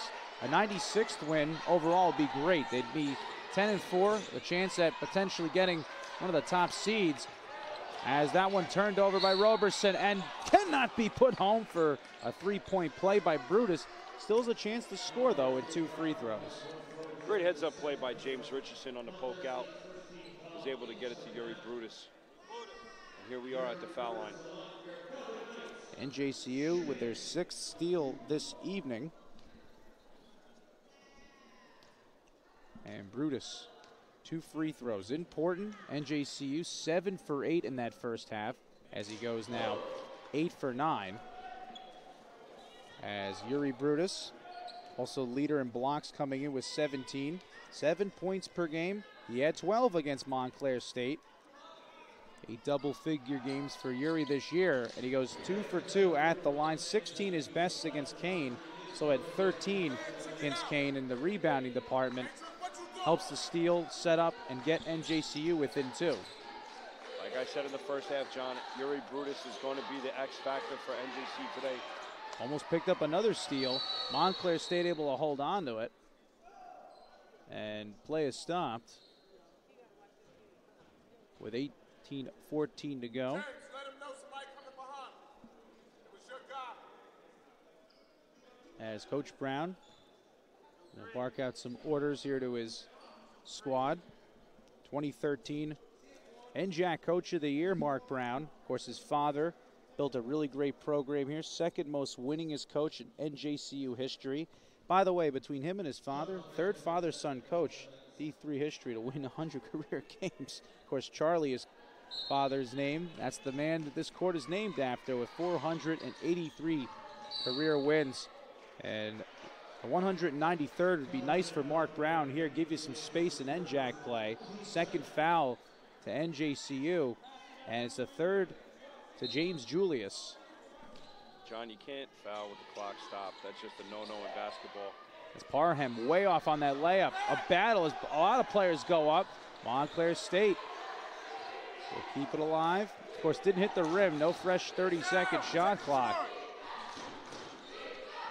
A 96th win overall would be great. They'd be 10-4, a chance at potentially getting one of the top seeds, as that one turned over by Roberson and cannot be put home for a 3-point play by Brutus. Still has a chance to score, though, with 2 free throws. Great heads-up play by James Richardson on the poke out. Was able to get it to Yuri Brutus. And here we are at the foul line. NJCU with their 6th steal this evening. And Brutus, 2 free throws. Important. NJCU 7 for 8 in that first half, as he goes now 8 for 9. As Yuri Brutus, also leader in blocks, coming in with 17. 7 points per game. He had 12 against Montclair State. 8 double-figure games for Yuri this year, and he goes 2 for 2 at the line. 16 is best against Kane, so at 13 against Kane in the rebounding department. Helps the steal, set up, and get NJCU within 2. Like I said in the first half, John, Yuri Brutus is going to be the X factor for NJCU today. Almost picked up another steal. Montclair State able to hold on to it. And play is stopped with 18-14 to go. As Coach Brown will bark out some orders here to his squad. 2013 NJAC Coach of the Year, Mark Brown. Of course, his father built a really great program here. 2nd most winningest coach in NJCU history. By the way, between him and his father, 3rd father-son coach, D3 history to win 100 career games. Of course, Charlie is father's name. That's the man that this court is named after, with 483 career wins. And the 193rd would be nice for Mark Brown here, give you some space in NJAC play. 2nd foul to NJCU, and it's the 3rd to James Julius. John, you can't foul with the clock stopped. That's just a no-no in basketball. As Parham way off on that layup. A battle as a lot of players go up. Montclair State Will keep it alive. Of course, didn't hit the rim. No fresh 30-second shot clock.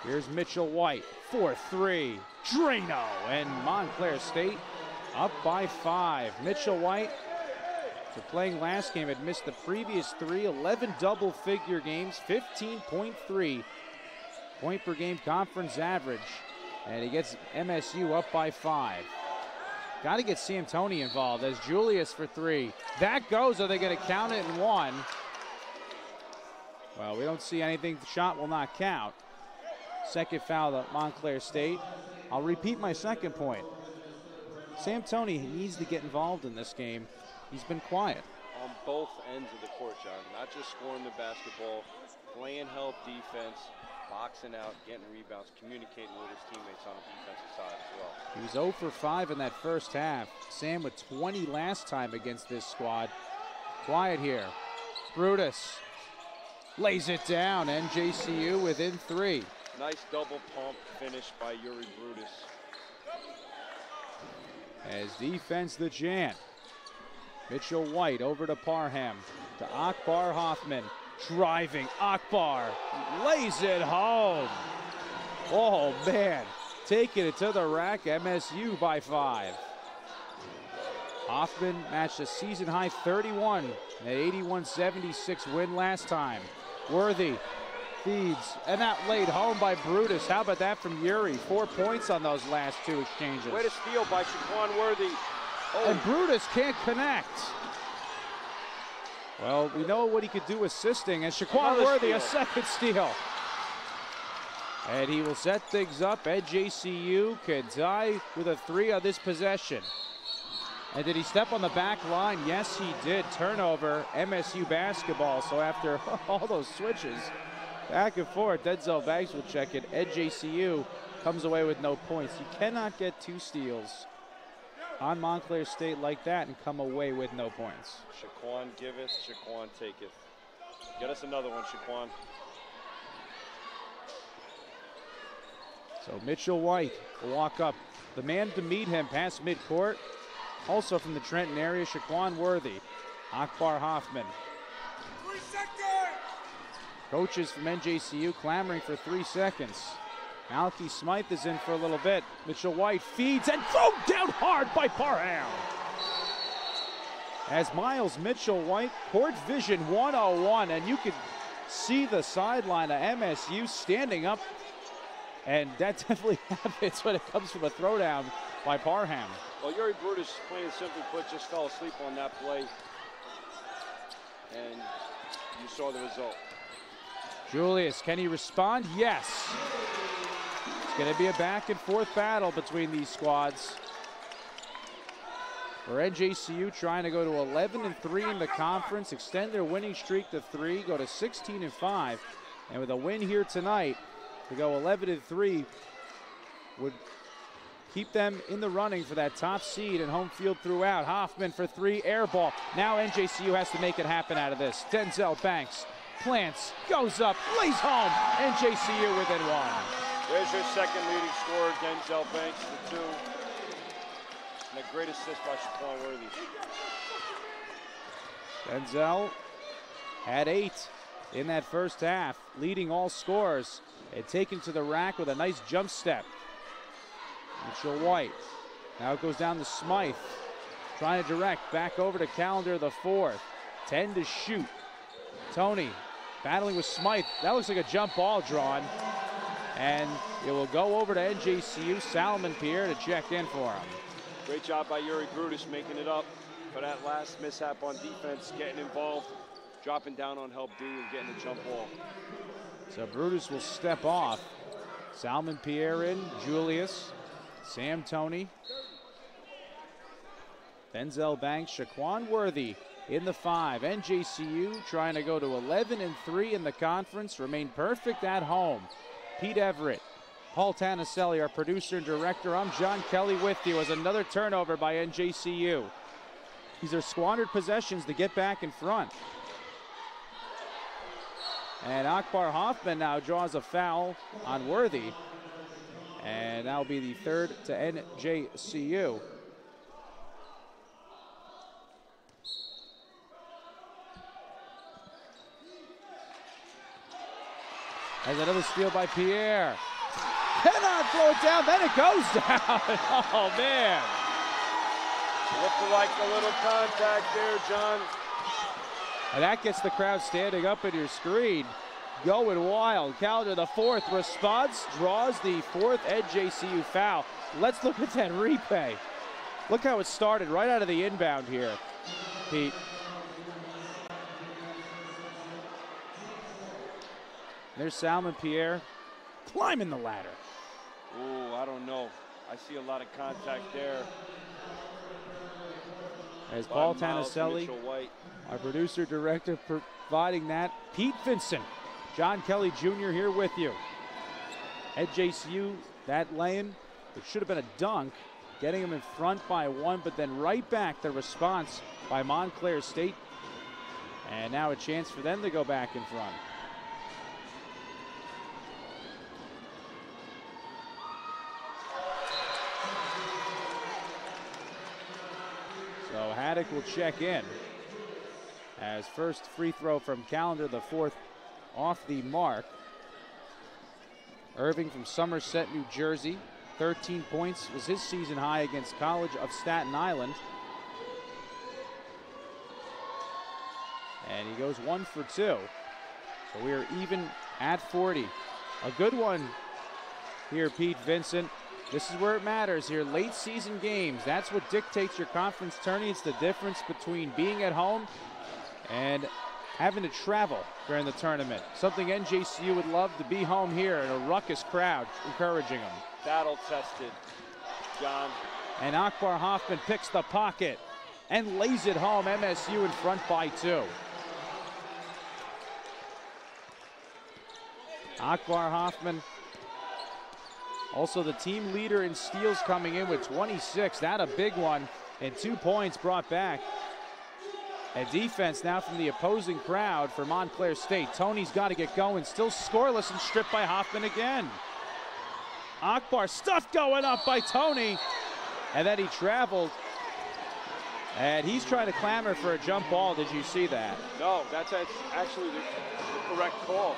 Here's Mitchell White, 4-3. Drano, and Montclair State up by 5. Mitchell White, after playing last game, had missed the previous 3, 11 double-figure games, 15.3 point per game conference average. And he gets MSU up by 5. Got to get Sam Toney involved as Julius for 3. That goes. Are they going to count it in 1? Well, we don't see anything. The shot will not count. Second foul at Montclair State. I'll repeat my second point. Sam Toney needs to get involved in this game. He's been quiet. On both ends of the court, John. Not just scoring the basketball, playing help defense, boxing out, getting rebounds, communicating with his teammates on the defensive side as well. He was 0 for 5 in that first half. Sam with 20 last time against this squad. Quiet here. Brutus lays it down. NJCU within 3. Nice double pump finish by Yuri Brutus. As defense the chant. Mitchell White over to Parham. To Akbar Hoffman. Driving. Akbar lays it home. Oh, man. Taking it to the rack. MSU by 5. Hoffman matched a season-high 31. An 81-76 win last time. Worthy feeds. And that laid home by Brutus. How about that from Yuri? 4 points on those last 2 exchanges. Way to steal by Shaquan Worthy. Oh. And Brutus can't connect. Well, we know what he could do assisting, and Shaquan Worthy, a second steal. And he will set things up. NJCU can tie with a 3 on this possession. And did he step on the back line? Yes, he did. Turnover, MSU basketball. So after all those switches, back and forth, Denzel Banks will check it. NJCU comes away with no points. You cannot get 2 steals on Montclair State like that and come away with no points. Shaquan giveth, Shaquan taketh. Get us another one, Shaquan. So Mitchell White will walk up. The man to meet him past midcourt. Also from the Trenton area, Shaquan Worthy. Akbar Hoffman. 3 seconds! Coaches from NJCU clamoring for 3 seconds. Malky Smythe is in for a little bit. Mitchell White feeds and thrown down hard by Parham. As Miles Mitchell White, court vision 101, and you can see the sideline of MSU standing up, and that definitely happens when it comes from a throwdown by Parham. Well, Yuri Brutus, plain and simply put, just fell asleep on that play, and you saw the result. Julius, can he respond? Yes. It's going to be a back and forth battle between these squads. For NJCU trying to go to 11-3 in the conference, extend their winning streak to 3, go to 16-5. And with a win here tonight, to go 11-3 would keep them in the running for that top seed and home field throughout. Hoffman for 3, air ball. Now NJCU has to make it happen out of this. Denzel Banks plants, goes up, lays home. NJCU within 1. There's your second leading scorer, Denzel Banks, for 2. And a great assist by Shaquan Worthy. Denzel had 8 in that first half, leading all scorers and taken to the rack with a nice jump step. Mitchell White. Now it goes down to Smythe. Trying to direct back over to Calendar the 4th. 10 to shoot. Toney battling with Smythe. That looks like a jump ball drawn. And it will go over to NJCU. Salomon Pierre to check in for him. Great job by Yuri Brutus making it up for that last mishap on defense, getting involved, dropping down on help D and getting the jump ball. So Brutus will step off. Salomon Pierre in, Julius, Sam Toney, Denzel Banks, Shaquan Worthy in the 5. NJCU trying to go to 11-3 in the conference, remain perfect at home. Pete Everett, Paul Tanaselli, our producer and director. I'm John Kelly with you as another turnover by NJCU. These are squandered possessions to get back in front. And Akbar Hoffman now draws a foul on Worthy. And that'll be the 3rd to NJCU. As another steal by Pierre. Cannot throw it down, then it goes down. Oh, man. Looked like a little contact there, John. And that gets the crowd standing up at your screen, going wild. Calendar, the fourth response, draws the fourth NJCU foul. Let's look at that replay. Look how it started right out of the inbound here, Pete. There's Salmon Pierre climbing the ladder. Ooh, I don't know. I see a lot of contact there. As Paul Tanaselli, our producer director, providing that. Pete Vincent, John Kelly Jr. here with you. At JCU, that lane, it should have been a dunk, getting him in front by one, but then right back the response by Montclair State. And now a chance for them to go back in front. So Haddock will check in as first free throw from Calendar, the fourth off the mark. Irving from Somerset, New Jersey, 13 points was his season high against College of Staten Island. And he goes 1 for 2. So we are even at 40. A good one here, Pete Vincent. This is where it matters here, late season games. That's what dictates your conference tourney. It's the difference between being at home and having to travel during the tournament. Something NJCU would love to be home here in a ruckus crowd encouraging them. Battle tested, John. And Akbar Hoffman picks the pocket and lays it home. MSU in front by 2. Akbar Hoffman, also the team leader in steals, coming in with 26. That a big one, and 2 points brought back. A defense now from the opposing crowd for Montclair State. Tony's got to get going, still scoreless and stripped by Hoffman again. Akbar, stuff going up by Tony, and then he traveled. And he's trying to clamor for a jump ball. Did you see that? No, that's actually the correct call.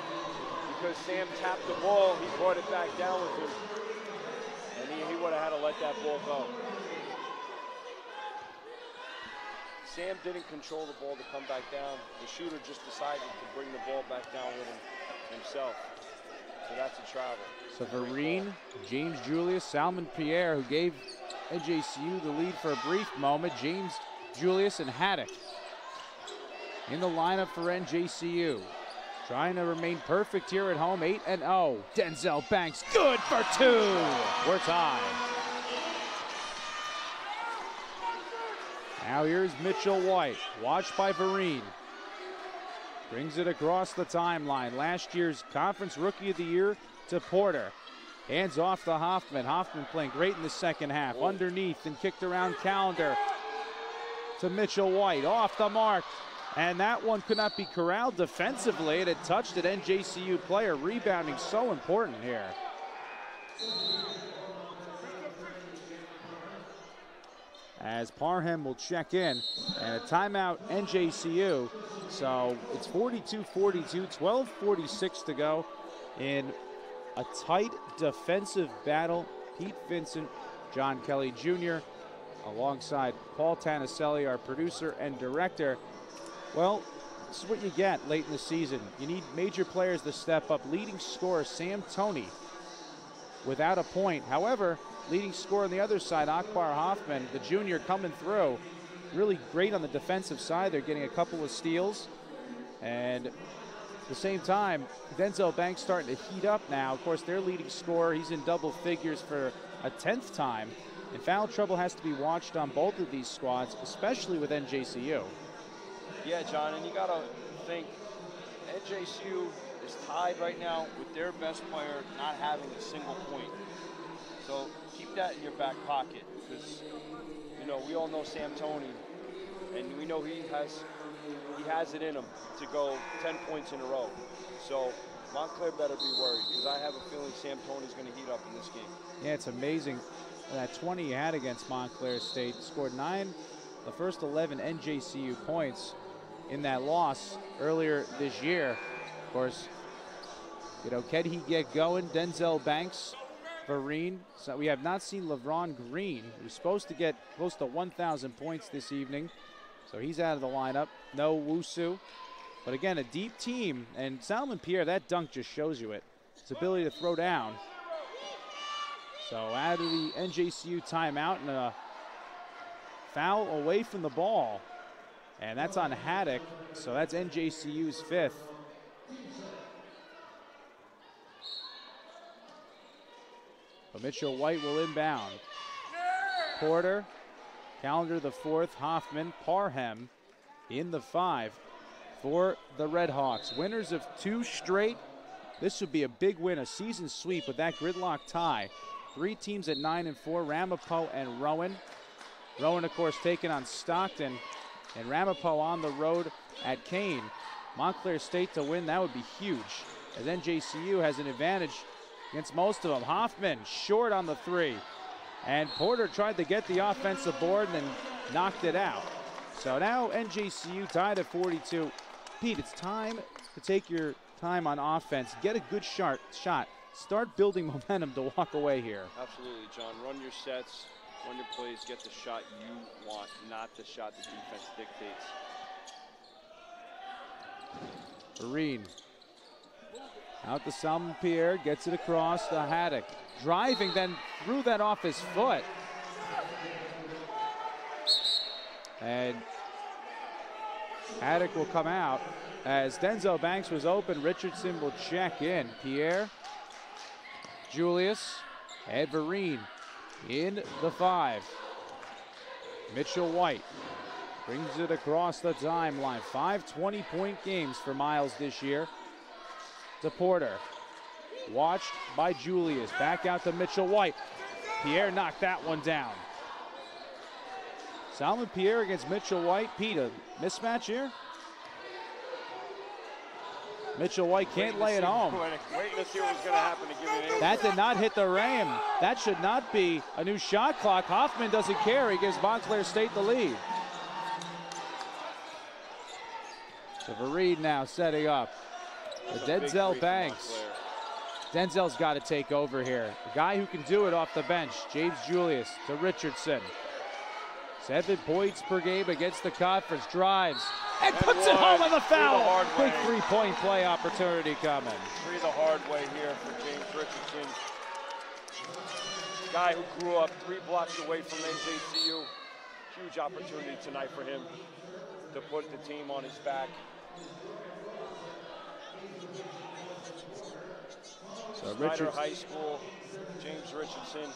Because Sam tapped the ball, he brought it back down with him. And he would have had to let that ball go. Sam didn't control the ball to come back down. The shooter just decided to bring the ball back down with himself. So that's a travel. So Vereen, James Julius, Salmon Pierre, who gave NJCU the lead for a brief moment. James Julius and Haddock in the lineup for NJCU. Trying to remain perfect here at home, 8-0. Denzel Banks, good for 2. We're tied. Now here's Mitchell White, watched by Vereen. Brings it across the timeline. Last year's Conference Rookie of the Year to Porter. Hands off to Hoffman. Hoffman playing great in the second half. Underneath and kicked around Calendar to Mitchell White. Off the mark. And that one could not be corralled defensively. It had touched an NJCU player. Rebounding so important here. As Parham will check in, and a timeout NJCU. So it's 42-42, 12:46 to go in a tight defensive battle. Pete Vincent, John Kelly Jr., alongside Paul Tanaselli, our producer and director. Well, this is what you get late in the season. You need major players to step up. Leading scorer Sam Toney without a point. However, leading scorer on the other side, Akbar Hoffman, the junior, coming through. Really great on the defensive side. They're getting a couple of steals. And at the same time, Denzel Banks starting to heat up now. Of course, their leading scorer, he's in double figures for a 10th time. And foul trouble has to be watched on both of these squads, especially with NJCU. Yeah, John, and you got to think NJCU is tied right now with their best player not having a single point. So keep that in your back pocket because, you know, we all know Sam Toney, and we know he has it in him to go 10 points in a row. So Montclair better be worried because I have a feeling Sam Toney's going to heat up in this game. Yeah, it's amazing. That 20 he had against Montclair State, scored 9, the first 11 NJCU points in that loss earlier this year. Of course, Can he get going? Denzel Banks, Vereen. So we have not seen LeVron Green, who's supposed to get close to 1,000 points this evening. So he's out of the lineup. No Wusu. But again, a deep team. And Salomon Pierre, that dunk just shows you it. His ability to throw down. So out of the NJCU timeout and a foul away from the ball. And that's on Haddock. So that's NJCU's 5th. But Mitchell White will inbound. Porter, Calendar the 4th, Hoffman, Parham in the 5 for the Redhawks. Winners of 2 straight. This would be a big win, a season sweep with that gridlock tie. 3 teams at 9-4, Ramapo and Rowan. Rowan, of course, taking on Stockton, and Ramapo on the road at Kane. Montclair State to win, that would be huge, as NJCU has an advantage against most of them. Hoffman short on the 3. And Porter tried to get the offensive board and then knocked it out. So now NJCU tied at 42. Pete, it's time to take your time on offense. Get a good shot. Start building momentum to walk away here. Absolutely, John. Run your sets, run your plays, get the shot you want, not the shot the defense dictates. Vereen out to Salmon Pierre, gets it across to Haddock. Driving, then threw that off his foot. And Haddock will come out as Denzel Banks was open. Richardson will check in. Pierre, Julius, and Vereen in the 5. Mitchell White brings it across the timeline. 5 20-point games for Miles this year. To Porter. Watched by Julius. Back out to Mitchell White. Pierre knocked that one down. Salmon Pierre against Mitchell White. Pete, a mismatch here? Mitchell White can't lay it home. Waiting to see what was going to happen to give you an answer. That did not hit the rim. That should not be a new shot clock. Hoffman doesn't care. He gives Montclair State the lead. So Vereen now setting up. Denzel Banks. Denzel's got to take over here. The guy who can do it off the bench. James Julius to Richardson. 7 points per game against the conference. Drives and puts it home on the foul. Big 3-point play opportunity coming. 3 the hard way here for James Richardson. Guy who grew up 3 blocks away from NJCU. Huge opportunity tonight for him to put the team on his back. So Snyder High School, James Richardson.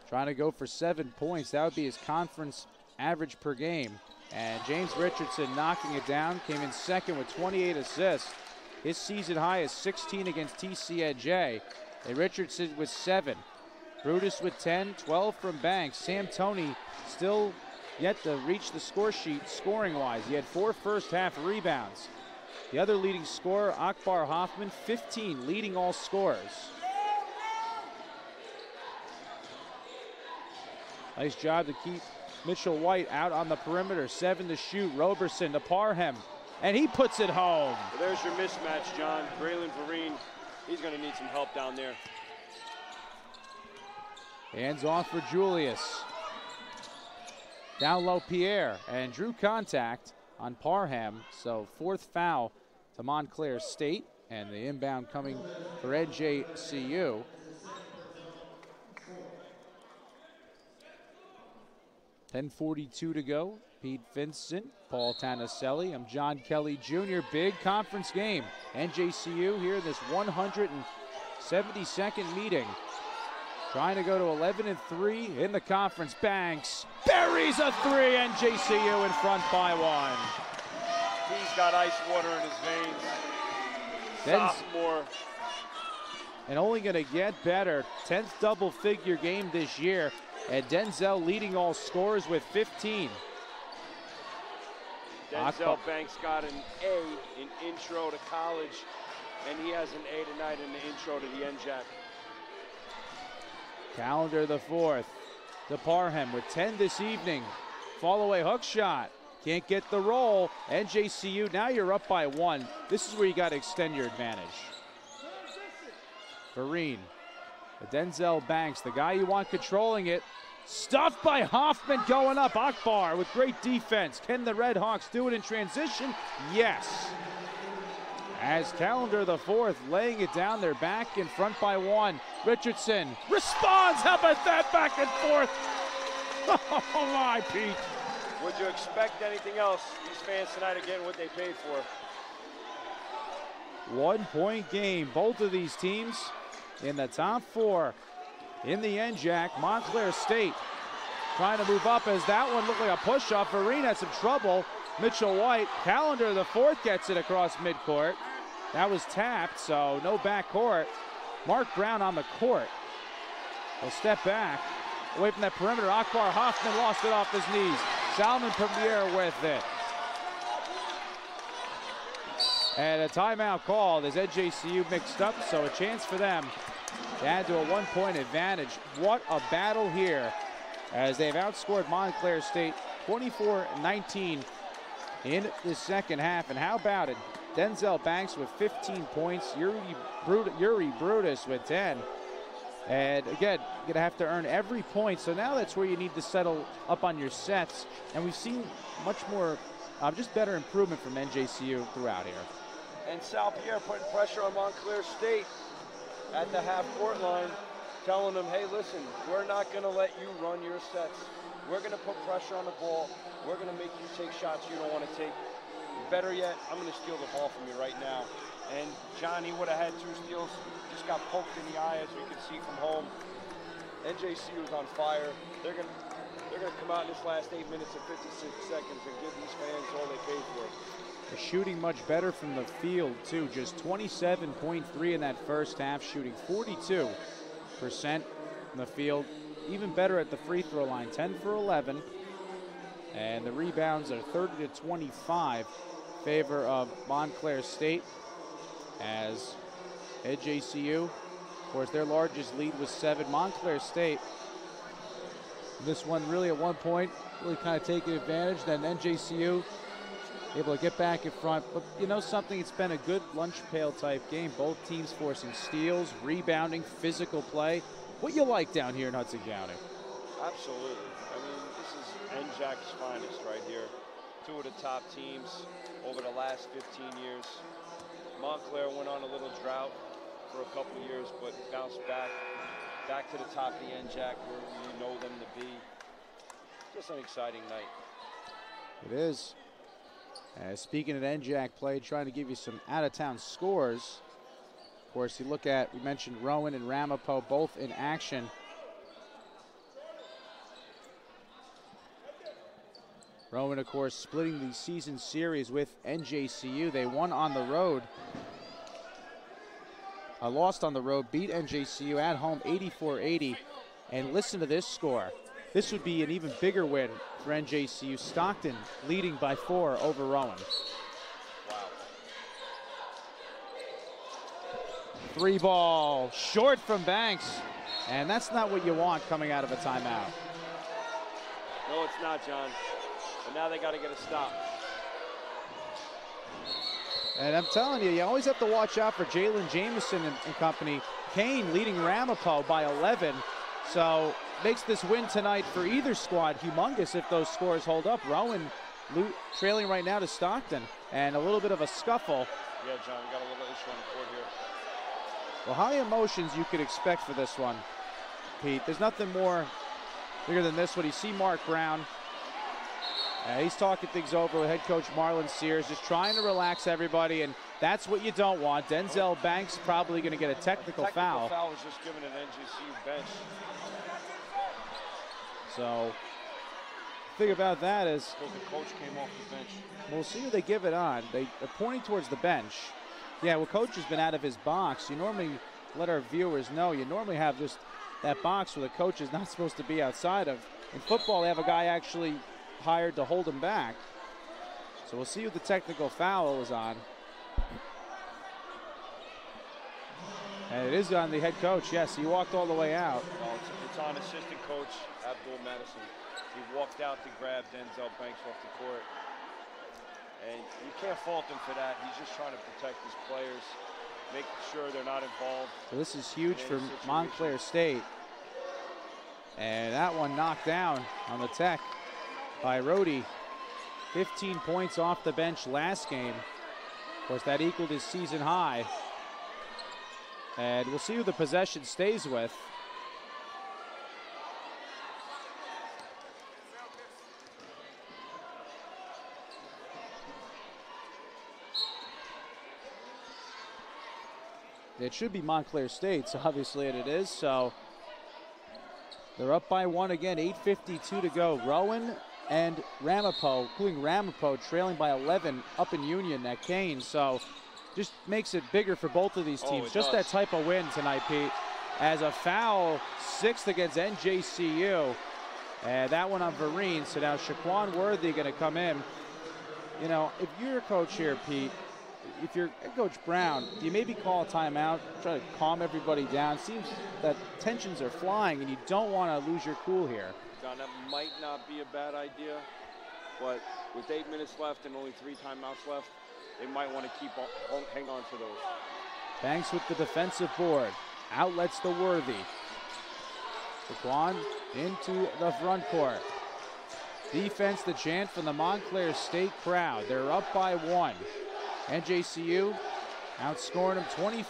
Trying to go for 7 points. That would be his conference average per game. And James Richardson knocking it down. Came in second with 28 assists. His season high is 16 against TCNJ. And Richardson with 7. Brutus with 10, 12 from Banks. Sam Toney still yet to reach the score sheet scoring-wise. He had 4 first-half rebounds. The other leading scorer, Akbar Hoffman, 15, leading all scorers. Nice job to keep Mitchell White out on the perimeter. 7 to shoot. Roberson to Parham, and he puts it home. Well, there's your mismatch, John. Braylon Vereen, he's going to need some help down there. Hands off for Julius. Down low Pierre, and drew contact on Parham. So 4th foul to Montclair State, and the inbound coming for NJCU. .10:42 to go. Pete Vincent, Paul Tanaselli. I'm John Kelly Jr. Big conference game. NJCU here in this 172nd meeting. Trying to go to 11-3 in the conference. Banks buries a 3. NJCU in front by 1. He's got ice water in his veins. Sophomore. And only going to get better. 10th double-figure game this year. And Denzel leading all scorers with 15. Denzel Banks got an A in intro to college, and he has an A tonight in the intro to the NJAC. Calendar the 4th to Parham with 10 this evening. Fall away hook shot. Can't get the roll. NJCU, now you're up by 1. This is where you got to extend your advantage. Vereen, Denzel Banks, the guy you want controlling it. Stuffed by Hoffman going up. Akbar with great defense. Can the Red Hawks do it in transition? Yes. As Calendar the fourth laying it down, they're back in front by 1. Richardson responds. How about that back and forth? Oh my, Pete. Would you expect anything else? These fans tonight are getting what they paid for. 1-point game. Both of these teams in the top 4 in the NJAC. Montclair State trying to move up as that one looked like a push-up. Vereen had some trouble. Mitchell White, Calendar the fourth gets it across midcourt. That was tapped, so no backcourt. Mark Brown on the court. He'll step back. Away from that perimeter, Akbar Hoffman lost it off his knees. Salmon Premier with it. And a timeout called as NJCU mixed up, so a chance for them to add to a 1-point advantage. What a battle here as they've outscored Montclair State 24-19 in the second half. And how about it? Denzel Banks with 15 points, Yuri Brutus with 10. And again, you're gonna have to earn every point. So now that's where you need to settle up on your sets. And we've seen much more, just better improvement from NJCU throughout here. And Sal Pierre putting pressure on Montclair State at the half-court line, telling them, hey, listen, we're not gonna let you run your sets. We're gonna put pressure on the ball. We're gonna make you take shots you don't wanna take. Better yet, I'm gonna steal the ball from you right now. And Johnny would have had 2 steals, just got poked in the eye as we could see from home. NJCU is on fire. They're gonna come out in this last 8 minutes and 56 seconds and give these fans all they paid for. They're shooting much better from the field too. Just 27.3 in that first half, shooting 42% from the field. Even better at the free throw line, 10 for 11. And the rebounds are 30-25 favor of Montclair State, as NJCU, of course, their largest lead was 7. Montclair State, this one really at one point, really kind of taking advantage. Then NJCU able to get back in front. But you know something, it's been a good lunch pail type game. Both teams forcing steals, rebounding, physical play. What you like down here in Hudson County? Absolutely. I mean, this is NJAC's finest right here. 2 of the top teams over the last 15 years. Montclair went on a little drought for a couple years, but bounced back to the top of the NJAC where we know them to be. Just an exciting night. It is. Speaking of NJAC play, trying to give you some out-of-town scores. Of course, you look at, we mentioned Rowan and Ramapo both in action. Rowan, of course, splitting the season series with NJCU. They won on the road. Lost on the road, beat NJCU at home 84-80. And listen to this score. This would be an even bigger win for NJCU. Stockton leading by 4 over Rowan. Wow. 3 ball, short from Banks. And that's not what you want coming out of a timeout. No, it's not, John. But now they got to get a stop. And I'm telling you, you always have to watch out for Jalen Jameson and company. Kane leading Ramapo by 11. So makes this win tonight for either squad humongous if those scores hold up. Rowan trailing right now to Stockton, and a little bit of a scuffle. Yeah, John, we got a little issue on the court here. Well, high emotions you could expect for this one, Pete. There's nothing more bigger than this one. You see Mark Brown. He's talking things over with head coach Marlon Sears, just trying to relax everybody, and that's what you don't want. Denzel Banks probably going to get a technical foul. Foul was just given an NJCU bench. So, the thing about that is, So the coach came off the bench. We'll see who they give it on. They're pointing towards the bench. Yeah, well, coach has been out of his box. You normally let our viewers know, you normally have just that box where the coach is not supposed to be outside of. In football, they have a guy actually hired to hold him back. So we'll see who the technical foul is on. And it is on the head coach. Yes, he walked all the way out. Well, it's on assistant coach Abdul Madison. He walked out to grab Denzel Banks off the court. And you can't fault him for that. He's just trying to protect his players, make sure they're not involved. So this is huge for Montclair State. And that one knocked down on the tech by Rhodey. 15 points off the bench last game. Of course, that equaled his season high. And we'll see who the possession stays with. It should be Montclair State, so obviously it is. So they're up by one again, 8:52 to go. Rowan and Ramapo, including Ramapo, trailing by 11 up in Union at Kane. So just makes it bigger for both of these teams. Just that type of win tonight, Pete. As a foul, 6th against NJCU. And that one on Vereen. So now Shaquan Worthy going to come in. You know, if you're a coach here, Pete, if you're Coach Brown, do you maybe call a timeout, try to calm everybody down? Seems that tensions are flying and you don't want to lose your cool here. John, that might not be a bad idea, but with 8 minutes left and only 3 timeouts left, they might want to hang on to those. Banks with the defensive board. Outlets the Worthy. Shaquan into the front court. Defense, the chant from the Montclair State crowd. They're up by 1. NJCU outscoring them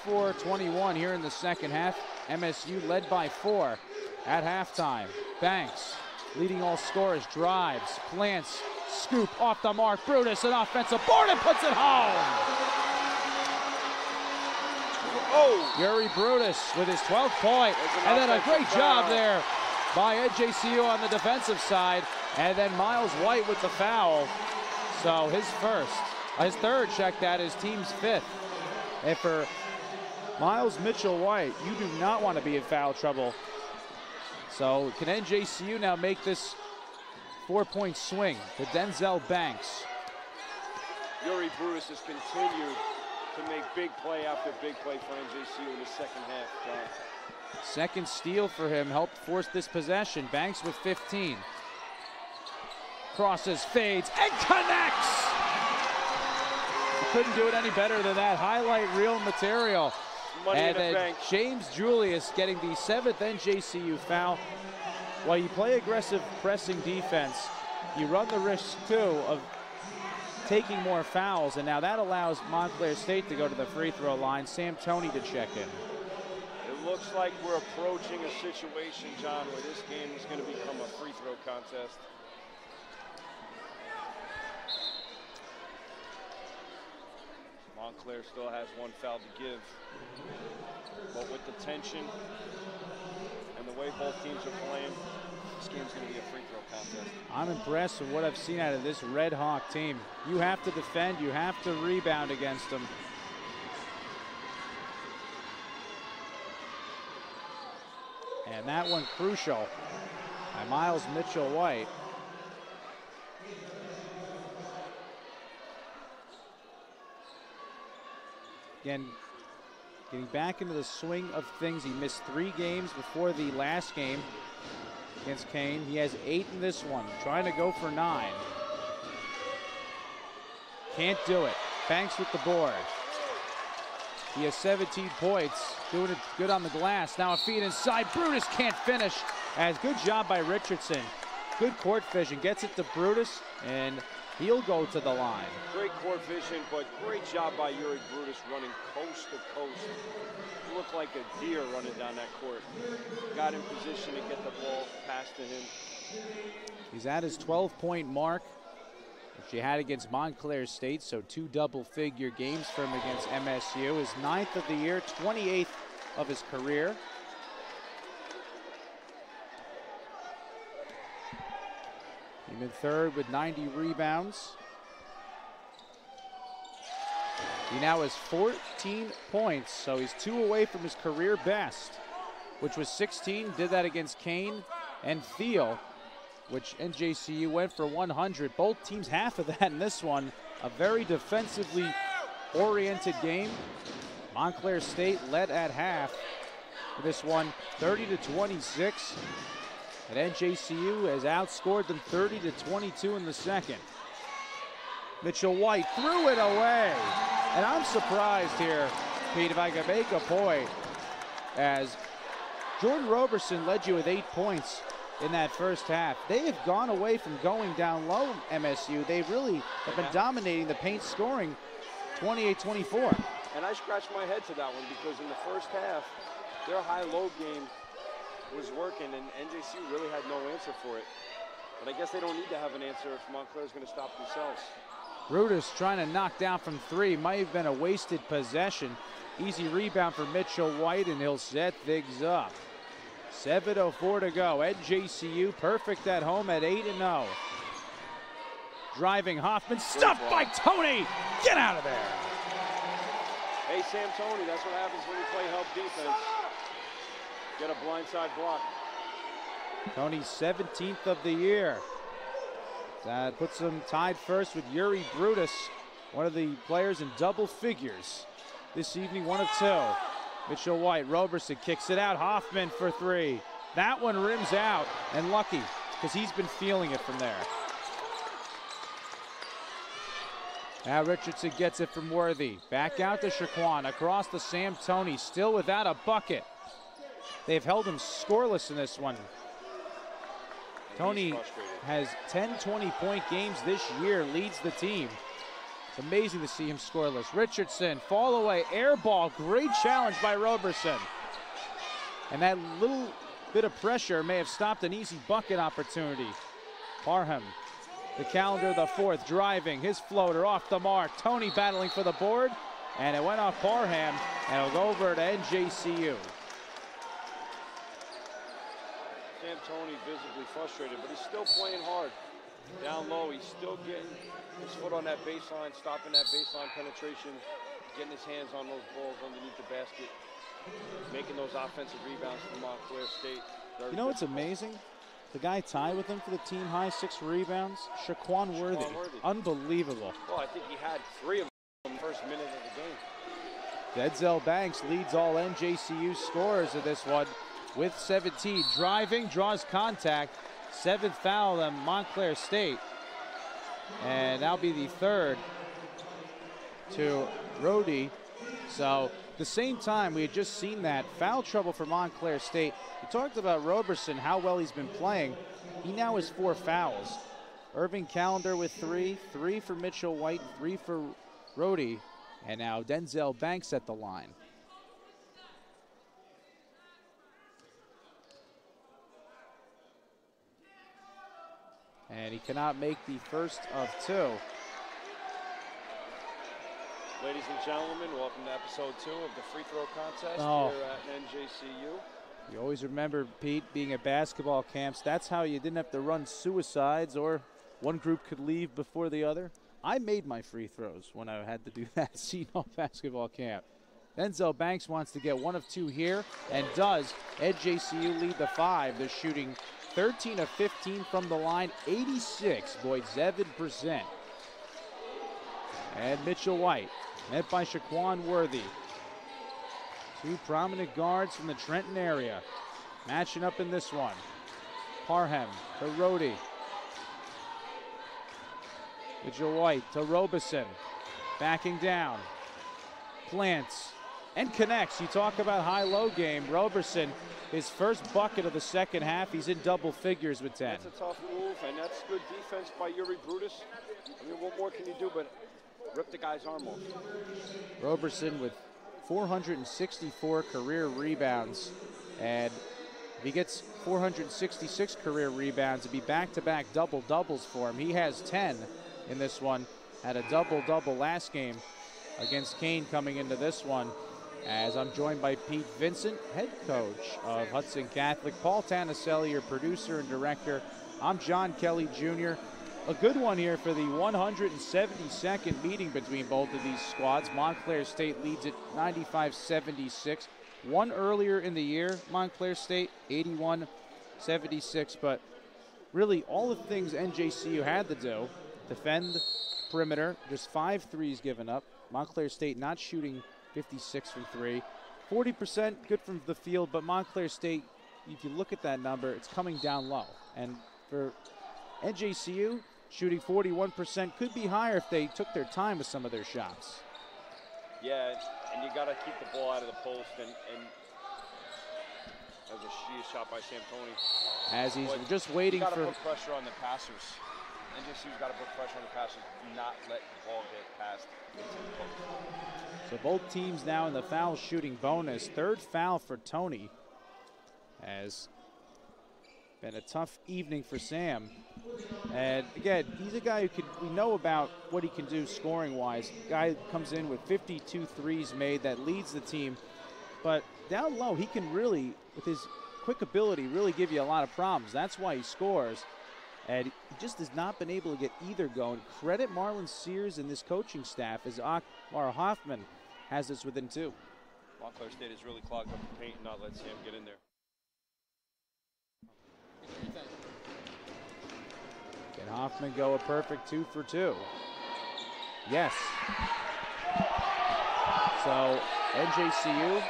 24-21 here in the second half. MSU led by 4 at halftime. Banks, leading all scorers, drives, plants, scoop off the mark. Brutus, an offensive board, and puts it home. Oh! Yuri Brutus with his 12th point, and then a great job there by NJCU on the defensive side, and then Miles White with the foul. So his third, check that, his team's 5th. And for Miles Mitchell White, you do not want to be in foul trouble. So can NJCU now make this 4-point swing to Denzel Banks? Yuri Brutus has continued to make big play after big play for NJCU in the second half, John. Second steal for him helped force this possession. Banks with 15. Crosses, fades, and connects! Couldn't do it any better than that. Highlight reel material. Money and in the then bank. James Julius getting the 7th NJCU foul. While you play aggressive pressing defense, you run the risk too of taking more fouls, and now that allows Montclair State to go to the free throw line. Sam Toney to check in. It looks like we're approaching a situation, John, where this game is going to become a free throw contest. Montclair still has 1 foul to give, but with the tension and the way both teams are playing, this game's going to be a free throw contest. I'm impressed with what I've seen out of this Red Hawk team. You have to defend, you have to rebound against them. And that one crucial by Miles Mitchell White. Again, getting back into the swing of things. He missed 3 games before the last game against Kane. He has 8 in this one, trying to go for 9. Can't do it. Banks with the board. He has 17 points, doing it good on the glass. Now a feed inside. Brutus can't finish. As good job by Richardson. Good court vision. Gets it to Brutus, and he'll go to the line. Great court vision, but great job by Yuri Brutus running coast to coast. He looked like a deer running down that court. Got in position to get the ball passed to him. He's at his 12-point mark, which he had against Montclair State, so 2 double-figure games for him against MSU. His 9th of the year, 28th of his career. He's in 3rd with 90 rebounds. He now has 14 points, so he's 2 away from his career best, which was 16. Did that against Kane and Thiel, which NJCU went for 100. Both teams half of that in this one. A very defensively oriented game. Montclair State led at half. This one 30-26. And NJCU has outscored them 30-22 in the second. Mitchell White threw it away. And I'm surprised here, Pete, if I can make a point, as Jordan Roberson led you with 8 points in that first half. They have gone away from going down low, MSU. They really have been dominating the paint scoring, 28-24. And I scratched my head to that one because in the first half, their high-low game was working, and NJC really had no answer for it. But I guess they don't need to have an answer if Montclair is going to stop themselves. Brutus trying to knock down from 3. Might have been a wasted possession. Easy rebound for Mitchell White, and he'll set things up. 7:04 to go. NJCU perfect at home at 8-0. Driving Hoffman, stuffed by Tony. Get out of there. Hey, Sam Tony, that's what happens when you play help defense. Get a blindside block. Tony's 17th of the year. That puts him tied first with Yuri Brutus, one of the players in double figures this evening, 1 of 2. Mitchell White, Roberson kicks it out. Hoffman for 3. That one rims out, and lucky because he's been feeling it from there. Now Richardson gets it from Worthy. Back out to Shaquan, across to Sam Tony, still without a bucket. They've held him scoreless in this one. Tony has 10 20-point games this year, leads the team. It's amazing to see him scoreless. Richardson, fall away, air ball, great challenge by Roberson. And that little bit of pressure may have stopped an easy bucket opportunity. Parham, the calendar, the 4th, driving, his floater off the mark. Tony battling for the board, and it went off Parham, and it'll go over to NJCU. Sam Tony visibly frustrated, but he's still playing hard. Down low, he's still getting his foot on that baseline, stopping that baseline penetration, getting his hands on those balls underneath the basket, making those offensive rebounds for Montclair State. You know what's amazing? The guy tied with him for the team high 6 rebounds, Shaquan Worthy. Unbelievable. Well, I think he had 3 of them in the first minute of the game. Denzel Banks leads all NJCU scorers of this one with 17. Driving, draws contact. 7th foul on Montclair State. And that'll be the 3rd to Rhodey. So the same time, we had just seen that foul trouble for Montclair State. We talked about Roberson, how well he's been playing. He now has 4 fouls. Irving Calendar with 3, 3 for Mitchell White, 3 for Rhodey, and now Denzel Banks at the line. And he cannot make the first of 2. Ladies and gentlemen, welcome to episode 2 of the free throw contest here at NJCU. You always remember, Pete, being at basketball camps, that's how you didn't have to run suicides or one group could leave before the other. I made my free throws when I had to do that Seton basketball camp. Denzel Banks wants to get 1 of 2 here and does. NJCU lead the 5. They're shooting 13 of 15 from the line, 86.7%. And Mitchell White, met by Shaquan Worthy. 2 prominent guards from the Trenton area. Matching up in this one. Parham to Rhodey. Mitchell White to Robeson. Backing down. Plants and connects. You talk about high-low game. Roberson, his first bucket of the second half. He's in double figures with 10. That's a tough move, and that's good defense by Yuri Brutus. I mean, what more can you do but rip the guy's arm off? Roberson with 464 career rebounds. And if he gets 466 career rebounds, it'd be back-to-back double-doubles for him. He has 10 in this one. Had a double-double last game against Kane coming into this one. As I'm joined by Pete Vincent, head coach of Hudson Catholic. Paul Tanaselli, your producer and director. I'm John Kelly Jr. A good one here for the 172nd meeting between both of these squads. Montclair State leads at 95-76. One earlier in the year, Montclair State 81-76. But really all the things NJCU had to do, defend perimeter, just 5 threes given up. Montclair State not shooting 56 from 3. 40% good from the field, but Montclair State, if you look at that number, it's coming down low. And for NJCU, shooting 41%. Could be higher if they took their time with some of their shots. Yeah, and you got to keep the ball out of the post. And as a shot by Samtoni. As he's just waiting for. You got to put pressure on the passers. NJC's got to put pressure on the passers. Do not let the ball get passed into the post. So both teams now in the foul shooting bonus. Third foul for Tony. Has been a tough evening for Sam. And again, he's a guy who we know about what he can do scoring wise. Guy comes in with 52 threes made that leads the team. But down low, he can really, with his quick ability, really give you a lot of problems. That's why he scores. And he just has not been able to get either going. Credit Marlon Sears and this coaching staff as Akbar Hoffman has this within 2. Montclair State has really clogged up the paint and not let Sam get in there. Can Hoffman go a perfect 2 for 2? Yes. So NJCU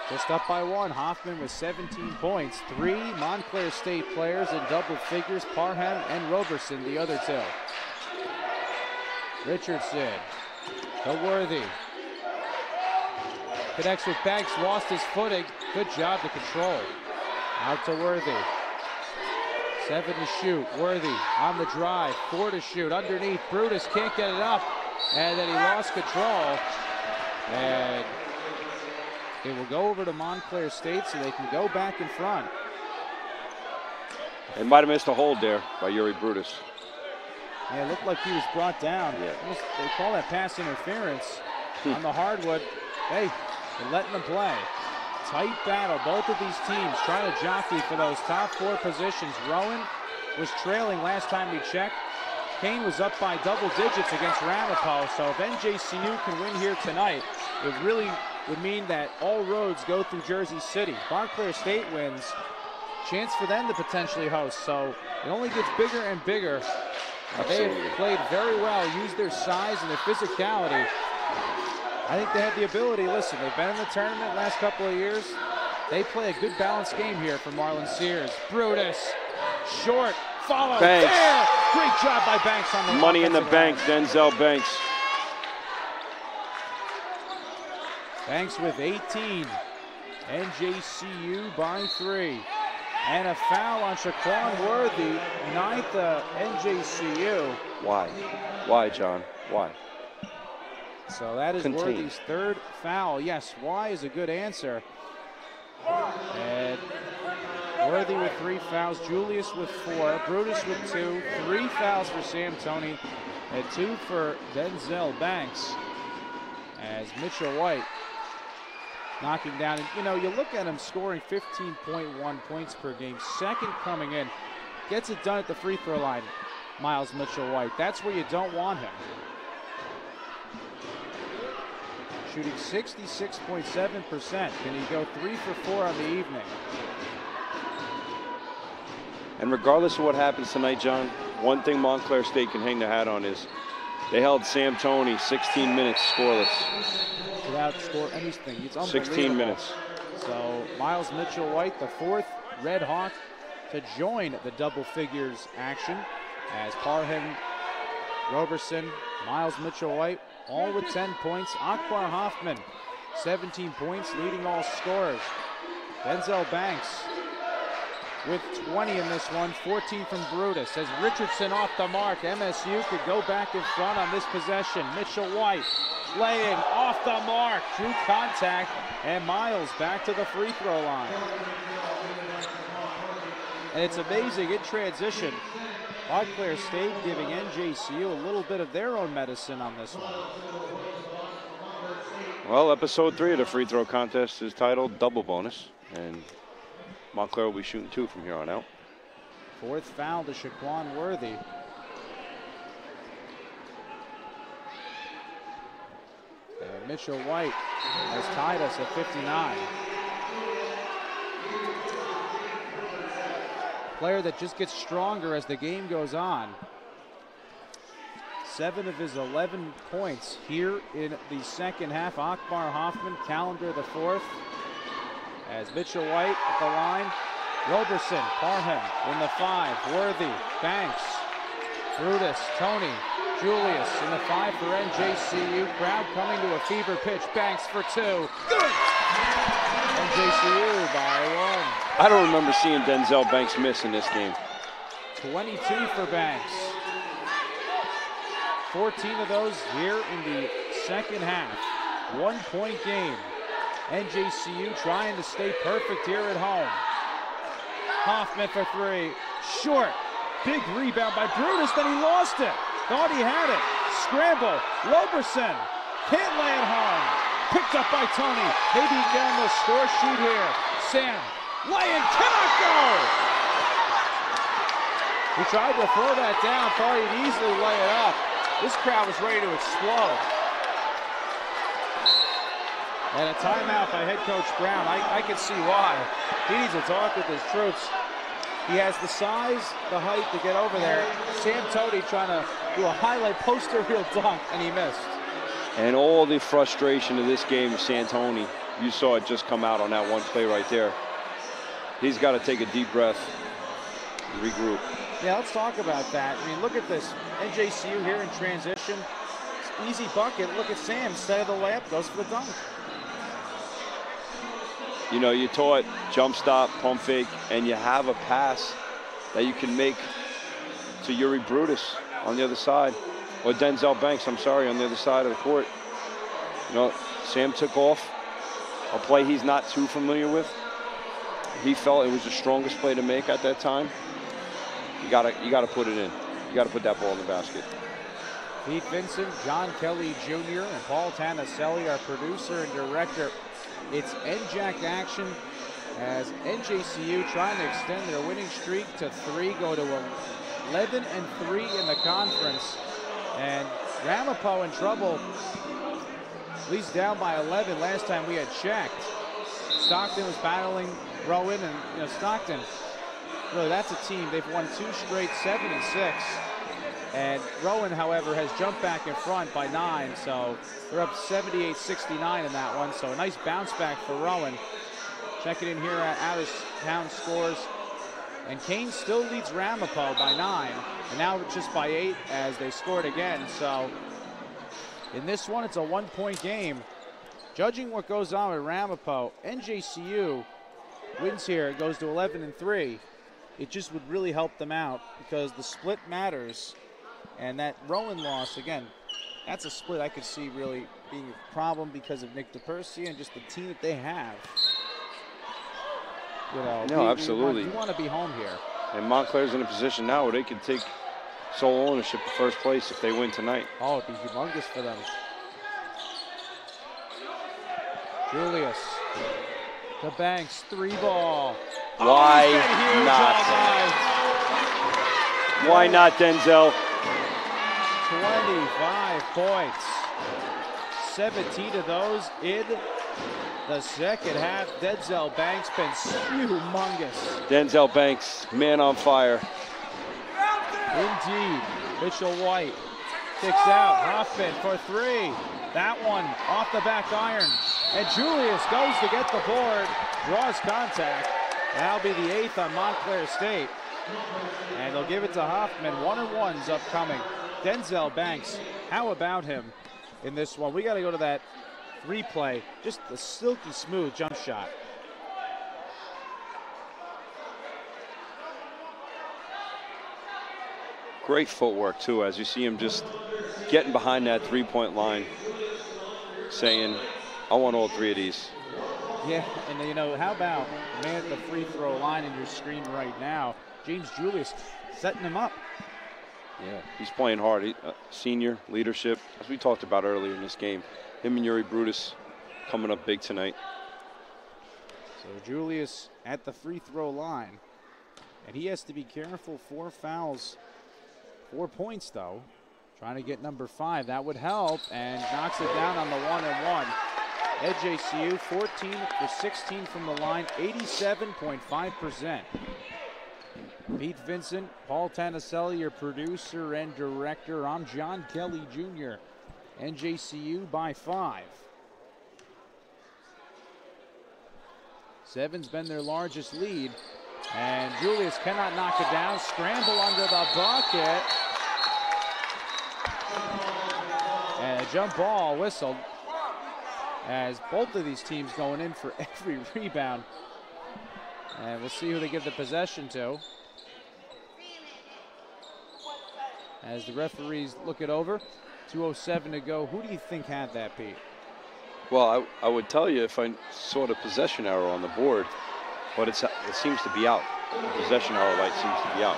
just up by 1. Hoffman with 17 points. 3 Montclair State players in double figures, Parham and Roberson, the other 2. Richardson to Worthy. Connects with Banks, lost his footing. Good job to control. Out to Worthy. 7 to shoot. Worthy on the drive. 4 to shoot. Underneath. Brutus can't get it up. And then he lost control. And it will go over to Montclair State so they can go back in front. They might have missed a hold there by Yuri Brutus. Yeah, it looked like he was brought down. Yeah. They call that pass interference on the hardwood. Hey, they're letting them play. Tight battle. Both of these teams trying to jockey for those top 4 positions. Rowan was trailing last time we checked. Kane was up by double digits against Ramapo. So if NJCU can win here tonight, it really would mean that all roads go through Jersey City. Montclair State wins. Chance for them to potentially host. So it only gets bigger and bigger. They have played very well, used their size and their physicality. I think they have the ability. Listen, they've been in the tournament last couple of years. They play a good balanced game here for Marlon Sears. Brutus, short, follow, Banks. There! Great job by Banks on the money in the bank, Denzel Banks. Banks with 18. NJCU by 3. And a foul on Shaquan Worthy, 9th NJCU. Why? Why, John? Why? So that is Worthy's 3rd foul. Yes, why is a good answer. And Worthy with 3 fouls, Julius with 4, Brutus with 2, 3 fouls for Samtoni, and 2 for Denzel Banks. As Mitchell White knocking down, and you know, you look at him scoring 15.1 points per game, 2nd coming in, gets it done at the free throw line. Miles Mitchell White, that's where you don't want him. Shooting 66.7%. Can he go 3 for 4 on the evening? And regardless of what happens tonight, John, one thing Montclair State can hang their hat on is they held Samtoni 16 minutes scoreless. Without score anything. It's unbelievable. 16 minutes. So Miles Mitchell White, the 4th Red Hawk to join the double figures action, as Parham, Roberson, Miles Mitchell White, all with 10 points. Akbar Hoffman, 17 points, leading all scorers. Denzel Banks with 20 in this one, 14 from Brutus. As Richardson off the mark, MSU could go back in front on this possession. Mitchell White laying off the mark, drew contact, and Miles back to the free throw line. And it's amazing in transition. Montclair State giving NJCU a little bit of their own medicine on this one. Well, episode 3 of the free throw contest is titled Double Bonus, and Montclair will be shooting 2 from here on out. 4th foul to Shaquan Worthy. And Mitchell White has tied us at 59. Player that just gets stronger as the game goes on. 7 of his 11 points here in the second half. Akbar Hoffman, calendar the 4th. As Mitchell White at the line. Roberson, Parham in the 5. Worthy, Banks. Brutus, Tony, Julius in the 5 for NJCU. Crowd coming to a fever pitch. Banks for 2. Good! NJCU by 1. I don't remember seeing Denzel Banks miss in this game. 22 for Banks. 14 of those here in the second half. 1-point game. NJCU trying to stay perfect here at home. Hoffman for 3. Short. Big rebound by Brutus, then he lost it. Thought he had it. Scramble. Roberson. Can't lay it home. Picked up by Tony. Maybe he can get on the score sheet here. Sam. Laying. Cannot go. He tried to throw that down. Thought he'd easily lay it up. This crowd was ready to explode. And a timeout by head coach Brown. I can see why. He needs to talk with his troops. He has the size, the height to get over there. Sam Tony trying to do a highlight poster reel dunk, and he missed. And all the frustration of this game of Santoni, you saw it just come out on that one play right there. He's got to take a deep breath and regroup. Yeah, let's talk about that. I mean, look at this. NJCU here in transition. Easy bucket. Look at Sam. Instead of the layup, goes for the dunk. You know, you taught jump stop, pump fake, and you have a pass that you can make to Yuri Brutus on the other side, or Denzel Banks, I'm sorry, on the other side of the court. You know, Sam took off a play he's not too familiar with. He felt it was the strongest play to make at that time. You gotta put it in. You gotta put that ball in the basket. Pete Vincent, John Kelly Jr., and Paul Tanaselli, our producer and director. It's NJAC action as NJCU trying to extend their winning streak to 3, go to 11-3 in the conference. And Ramapo in trouble, at least down by 11 last time we had checked. Stockton was battling Rowan, and Stockton, really that's a team. They've won 2 straight 7-6. And Rowan, however, has jumped back in front by 9, so they're up 78-69 in that one. So a nice bounce back for Rowan. Checking in here at out-of-town scores. And Kane still leads Ramapo by 9, and now just by 8 as they scored again. So in this one, it's a 1-point game. Judging what goes on with Ramapo, NJCU wins here. It goes to 11-3. It just would really help them out because the split matters. And that Rowan loss, again, that's a split I could see really being a problem because of Nick DePercy and just the team that they have. No, absolutely. You want to be home here. And Montclair's in a position now where they can take sole ownership of first place if they win tonight. Oh, it'd be humongous for them. Julius. The Banks 3-ball. Why not? Why not, Denzel? 25 points. 17 of those in the second half. Denzel Banks been humongous. Denzel Banks, man on fire. Indeed. Mitchell White kicks out. Hoffman for 3. That one off the back iron. And Julius goes to get the board, draws contact. That'll be the 8th on Montclair State. And they'll give it to Hoffman. 1-and-1's upcoming. Denzel Banks, how about him in this one? We got to go to that replay. Just a silky smooth jump shot. Great footwork, too, as you see him just getting behind that 3-point line, saying, I want all 3 of these. Yeah, and how about the man at the free throw line in your screen right now, James Julius, setting him up. Yeah, he's playing hard. Senior leadership, as we talked about earlier in this game. Him and Yuri Brutus coming up big tonight. So Julius at the free throw line. And he has to be careful. 4 fouls. 4 points, though. Trying to get number 5. That would help. And knocks it down on the 1-and-1. NJCU 14 for 16 from the line. 87.5%. Pete Vincent, Paul Tanaselli, your producer and director. I'm John Kelly Jr. NJCU by 5. 7's been their largest lead. And Julius cannot knock it down. Scramble under the bucket. jump ball whistled, as both of these teams going in for every rebound. And we'll see who they give the possession to, as the referees look it over. 2:07 to go. Who do you think had that, Pete? Well, I would tell you if I saw the possession arrow on the board, but it seems to be out. The possession arrow light seems to be out.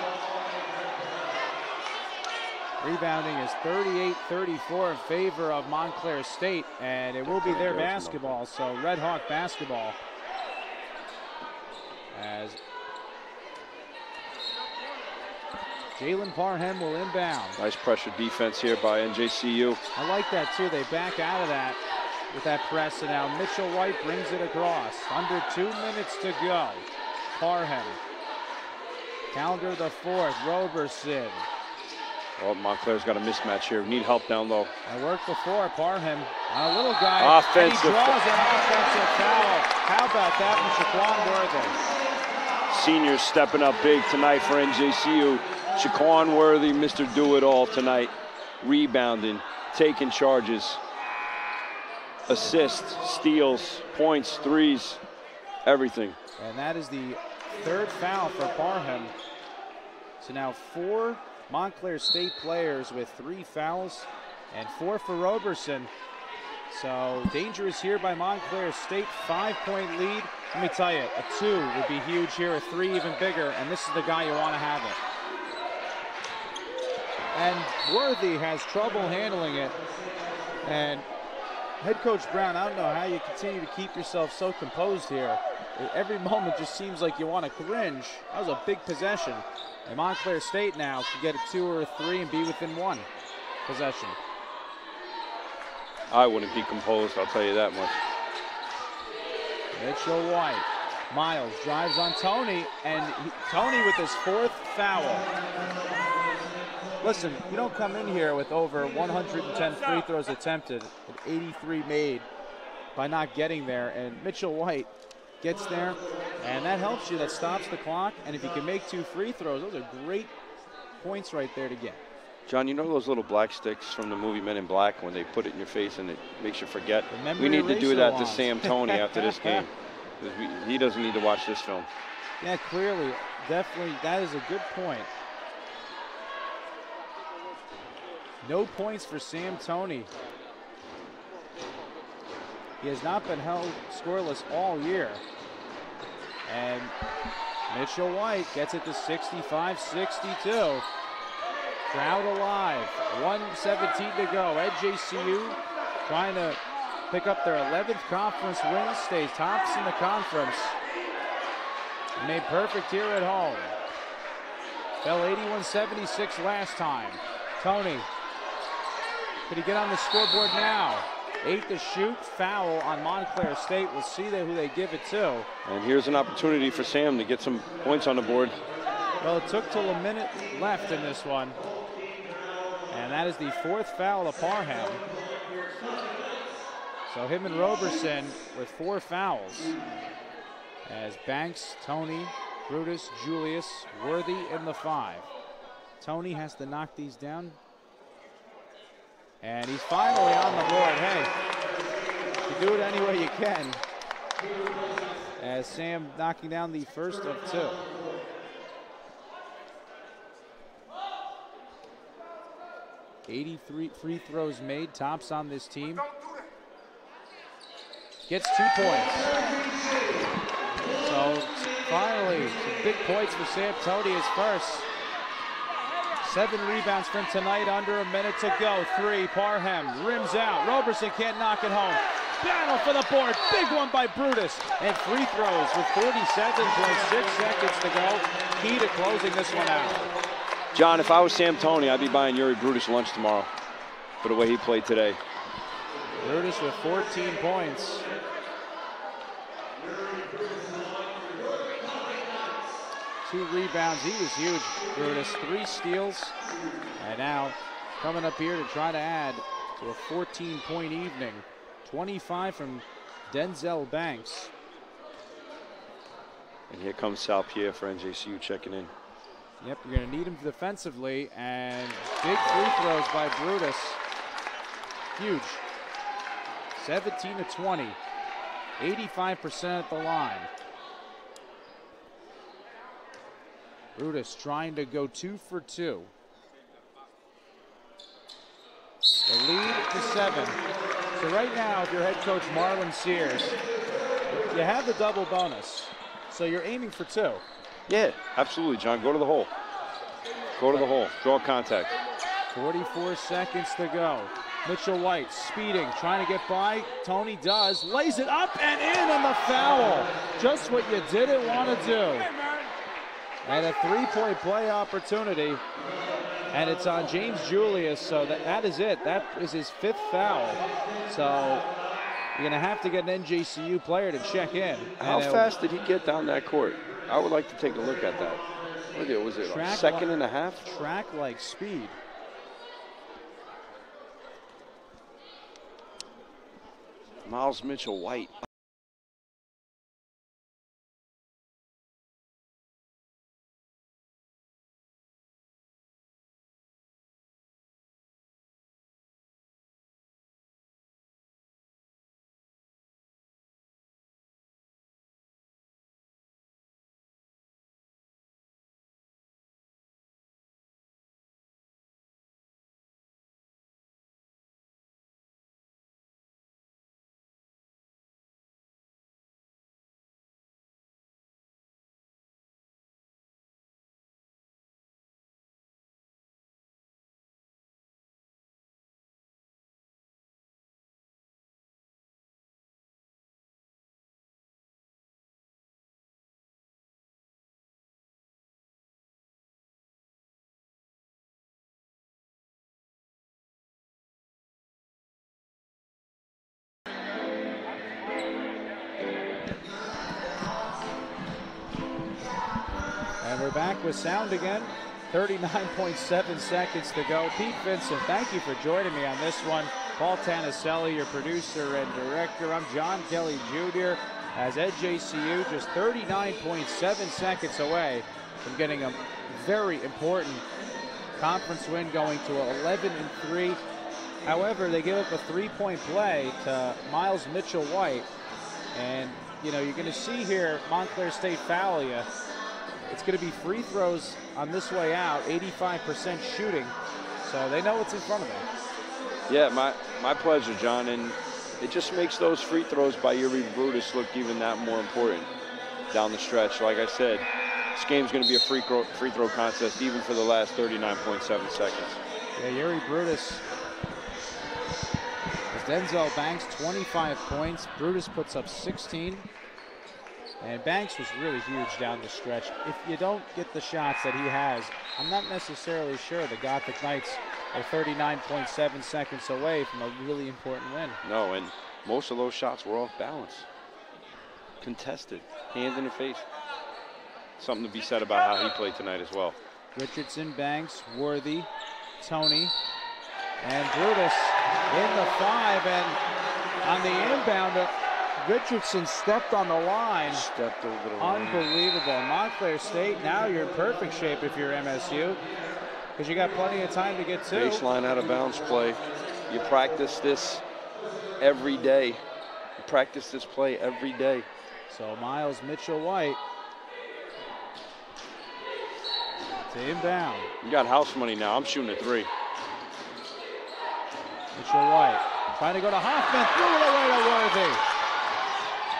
Rebounding is 38-34 in favor of Montclair State, and it will be their basketball, so Red Hawk basketball. As Jalen Parham will inbound. Nice pressure defense here by NJCU. I like that too. They back out of that with that press, and now Mitchell White brings it across. Under 2 minutes to go. Parham. Calendar the fourth. Roberson. Well, Montclair's got a mismatch here. Need help down low. I worked before. Parham on a little guy. Offensive. And he draws an offensive foul. How about that from Shaquan Worthy? Seniors stepping up big tonight for NJCU. Shaquan Worthy, Mr. Do-It-All tonight. Rebounding, taking charges. Assists, steals, points, threes, everything. And that is the third foul for Parham. So now 4 Montclair State players with 3 fouls and 4 for Roberson. So dangerous here by Montclair State. 5-point lead. Let me tell you, a 2 would be huge here, a 3 even bigger, and this is the guy you want to have it. And Worthy has trouble handling it. And head coach Brown, I don't know how you continue to keep yourself so composed here. Every moment just seems like you want to cringe. That was a big possession. And Montclair State now can get a 2 or a 3 and be within 1 possession. I wouldn't be composed, I'll tell you that much. Mitchell White. Miles drives on Tony, and Tony with his 4th foul. Listen, you don't come in here with over 110 free throws attempted and 83 made by not getting there. And Mitchell White gets there, and that helps you. That stops the clock. And if you can make 2 free throws, those are great points right there to get. John, you know those little black sticks from the movie Men in Black when they put it in your face and it makes you forget? We need to do that to Sam Toney after this game. He doesn't need to watch this film. Yeah, clearly. Definitely, that is a good point. No points for Sam Toney. He has not been held scoreless all year. And Mitchell White gets it to 65-62. Crowd alive. 1:17 to go. NJCU trying to pick up their 11th conference win. Stays tops in the conference. Made perfect here at home. Fell 81-76 last time. Tony. Could he get on the scoreboard now? 8 to shoot. Foul on Montclair State. We'll see who they give it to. And here's an opportunity for Sam to get some points on the board. Well, it took till a minute left in this one. And that is the 4th foul of Parham. So him and Roberson with 4 fouls. As Banks, Tony, Brutus, Julius, Worthy in the 5. Tony has to knock these down. And he's finally on the board. Hey, you do it any way you can. As Sam knocking down the first of 2. .83 free throws made, tops on this team. Gets 2 points. So finally, some big points for Sam Toney, his first. 7 rebounds from tonight, under a minute to go. 3, Parham rims out. Roberson can't knock it home. Battle for the board, big one by Brutus. And free throws with 47.6 seconds to go. Key to closing this one out. John, if I was Sam Toney, I'd be buying Yuri Brutus lunch tomorrow for the way he played today. Brutus with 14 points. Two rebounds, he was huge, Brutus. 3 steals, and now coming up here to try to add to a 14-point evening. 25 from Denzel Banks. And here comes Sal Pierre for NJCU checking in. Yep, you're going to need him defensively, and big free throws by Brutus. Huge. 17 to 20. 85% at the line. Brutus trying to go 2 for 2. The lead to 7. So right now, if you're head coach Marlon Sears, you have the double bonus. So you're aiming for 2. Yeah, absolutely, John. Go to the hole. Go to the hole. Draw contact. 44 seconds to go. Mitchell White speeding, trying to get by. Tony does, lays it up and in on the foul. Just what you didn't want to do. And a three-point play opportunity. And it's on James Julius, so that is it. That is his 5th foul. So you're going to have to get an NJCU player to check in. How fast did he get down that court? I would like to take a look at that. Was it a second and a half? Track-like speed. Miles Mitchell White. And we're back with sound again. 39.7 seconds to go. Pete Vincent, thank you for joining me on this one. Paul Tanaselli, your producer and director. I'm John Kelly Jr. as NJCU just 39.7 seconds away from getting a very important conference win, going to 11-3. However, they give up a 3-point play to Miles Mitchell White. And, you know, you're going to see here Montclair State foul you. It's going to be free throws on this way out, 85% shooting. So they know what's in front of them. Yeah, my pleasure, John. And it just makes those free throws by Yuri Brutus look even that more important down the stretch. Like I said, this game's going to be a free throw contest even for the last 39.7 seconds. Yeah, Yuri Brutus. As Denzel Banks, 25 points. Brutus puts up 16. And Banks was really huge down the stretch. If you don't get the shots that he has, I'm not necessarily sure the Gothic Knights are 39.7 seconds away from a really important win. No, and most of those shots were off balance. Contested, hand in the face. Something to be said about how he played tonight as well. Richardson, Banks, Worthy, Tony, and Brutus in the 5. And on the inbound, Richardson stepped on the line. Stepped over the line. Unbelievable. Montclair State, now you're in perfect shape if you're MSU, because you got plenty of time to get to. Baseline out of bounds play. You practice this every day. You practice this play every day. So Miles Mitchell White to inbound. You got house money now. I'm shooting a 3. Mitchell White trying to go to Hoffman, threw it away to Worthy.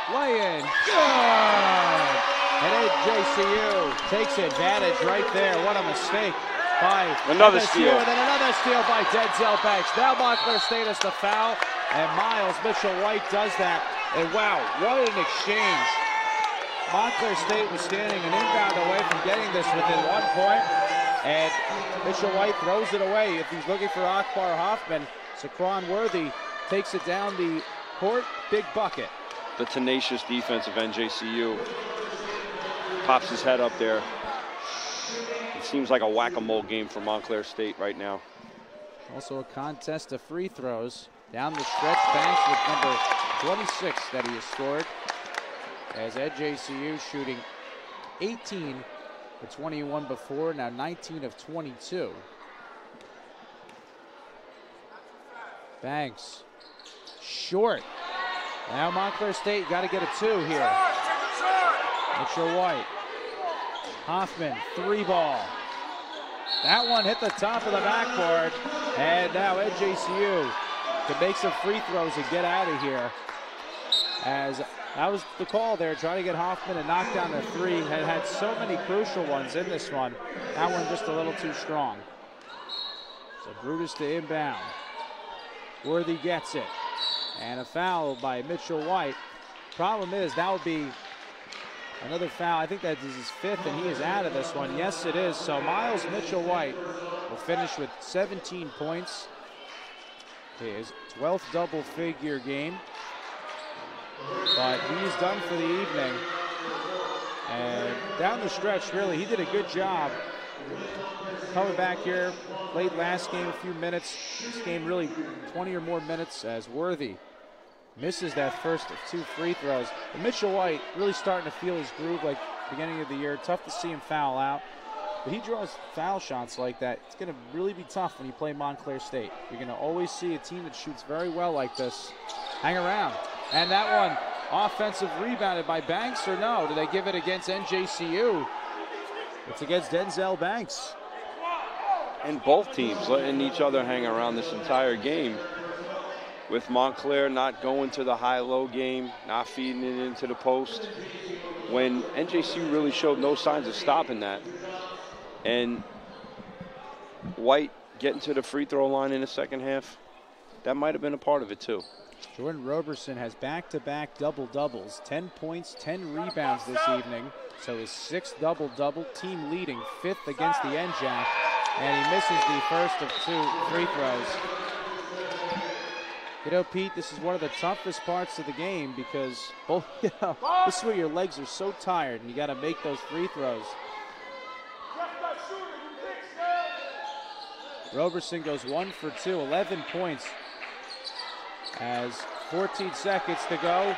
Lay in, good! And NJCU takes advantage right there. What a mistake by another MSU, steal. and then another steal by Denzel Banks. Now Montclair State has the foul, and Miles Mitchell White does that. And wow, what an exchange. Montclair State was standing an inbound away from getting this within 1 point, and Mitchell White throws it away. If he's looking for Akbar Hoffman, Saquon Worthy takes it down the court, big bucket. The tenacious defense of NJCU pops his head up there. It seems like a whack-a-mole game for Montclair State right now. Also a contest of free throws. Down the stretch, Banks with number 26 that he has scored. As NJCU shooting 18 for 21 before, now 19 of 22. Banks, short. Now Montclair State got to get a 2 here. Mitchell White. Hoffman, 3-ball. That one hit the top of the backboard. And now NJCU can make some free throws and get out of here. As that was the call there, trying to get Hoffman to knock down the 3. Had so many crucial ones in this one. That one just a little too strong. So Brutus to inbound. Worthy gets it. And a foul by Mitchell White. Problem is, that would be another foul. I think that is his 5th, and he is out of this one. Yes, it is. So Miles Mitchell White will finish with 17 points. His 12th double-figure game. But he's done for the evening. And down the stretch, really, he did a good job coming back here. Played last game a few minutes. This game really 20 or more minutes as Worthy misses that first of 2 free throws. But Mitchell White really starting to feel his groove like beginning of the year. Tough to see him foul out. But he draws foul shots like that. It's going to really be tough when you play Montclair State. You're going to always see a team that shoots very well like this hang around. And that one, offensive rebounded by Banks, or no? Do they give it against NJCU? It's against Denzel Banks. And both teams letting each other hang around this entire game. With Montclair not going to the high-low game, not feeding it into the post. When NJCU really showed no signs of stopping that. And White getting to the free throw line in the second half, that might have been a part of it too. Jordan Roberson has back-to-back double-doubles, 10 points, 10 rebounds this evening. So his 6th double-double, team leading, 5th against the NJAC. And he misses the first of 2 free throws. You know, Pete, this is one of the toughest parts of the game because this is where your legs are so tired and you got to make those free throws. Roberson goes 1 for 2, 11 points. As 14 seconds to go,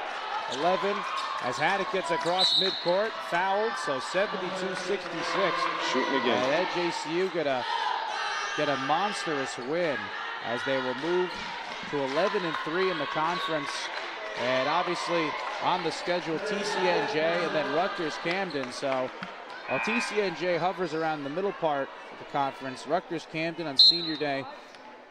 11, as Haddock gets across midcourt, fouled, so 72-66. Shooting again. And NJCU get a monstrous win as they will move to 11-3 in the conference. And obviously on the schedule, TCNJ and then Rutgers Camden. So while TCNJ hovers around the middle part of the conference, Rutgers Camden on senior day.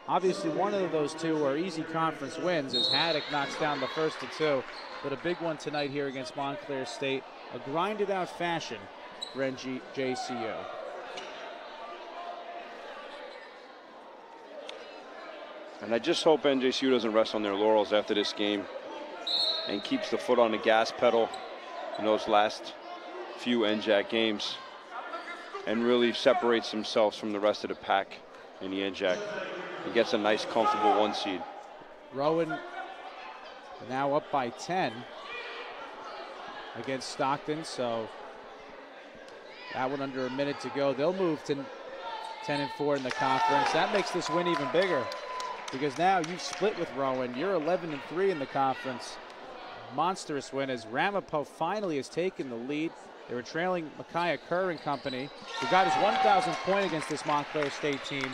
Obviously, one of those 2 are easy conference wins as Haddock knocks down the first of 2. But a big one tonight here against Montclair State. A grinded-out fashion for NJCU. And I just hope NJCU doesn't rest on their laurels after this game and keeps the foot on the gas pedal in those last few NJAC games and really separates themselves from the rest of the pack in the NJAC. He gets a nice, comfortable 1 seed. Rowan now up by 10 against Stockton, so that one under a minute to go. They'll move to 10-4 in the conference. That makes this win even bigger because now you've split with Rowan. You're 11-3 in the conference. Monstrous win as Ramapo finally has taken the lead. They were trailing Micaiah Kerr and company, who got his 1,000th point against this Montclair State team.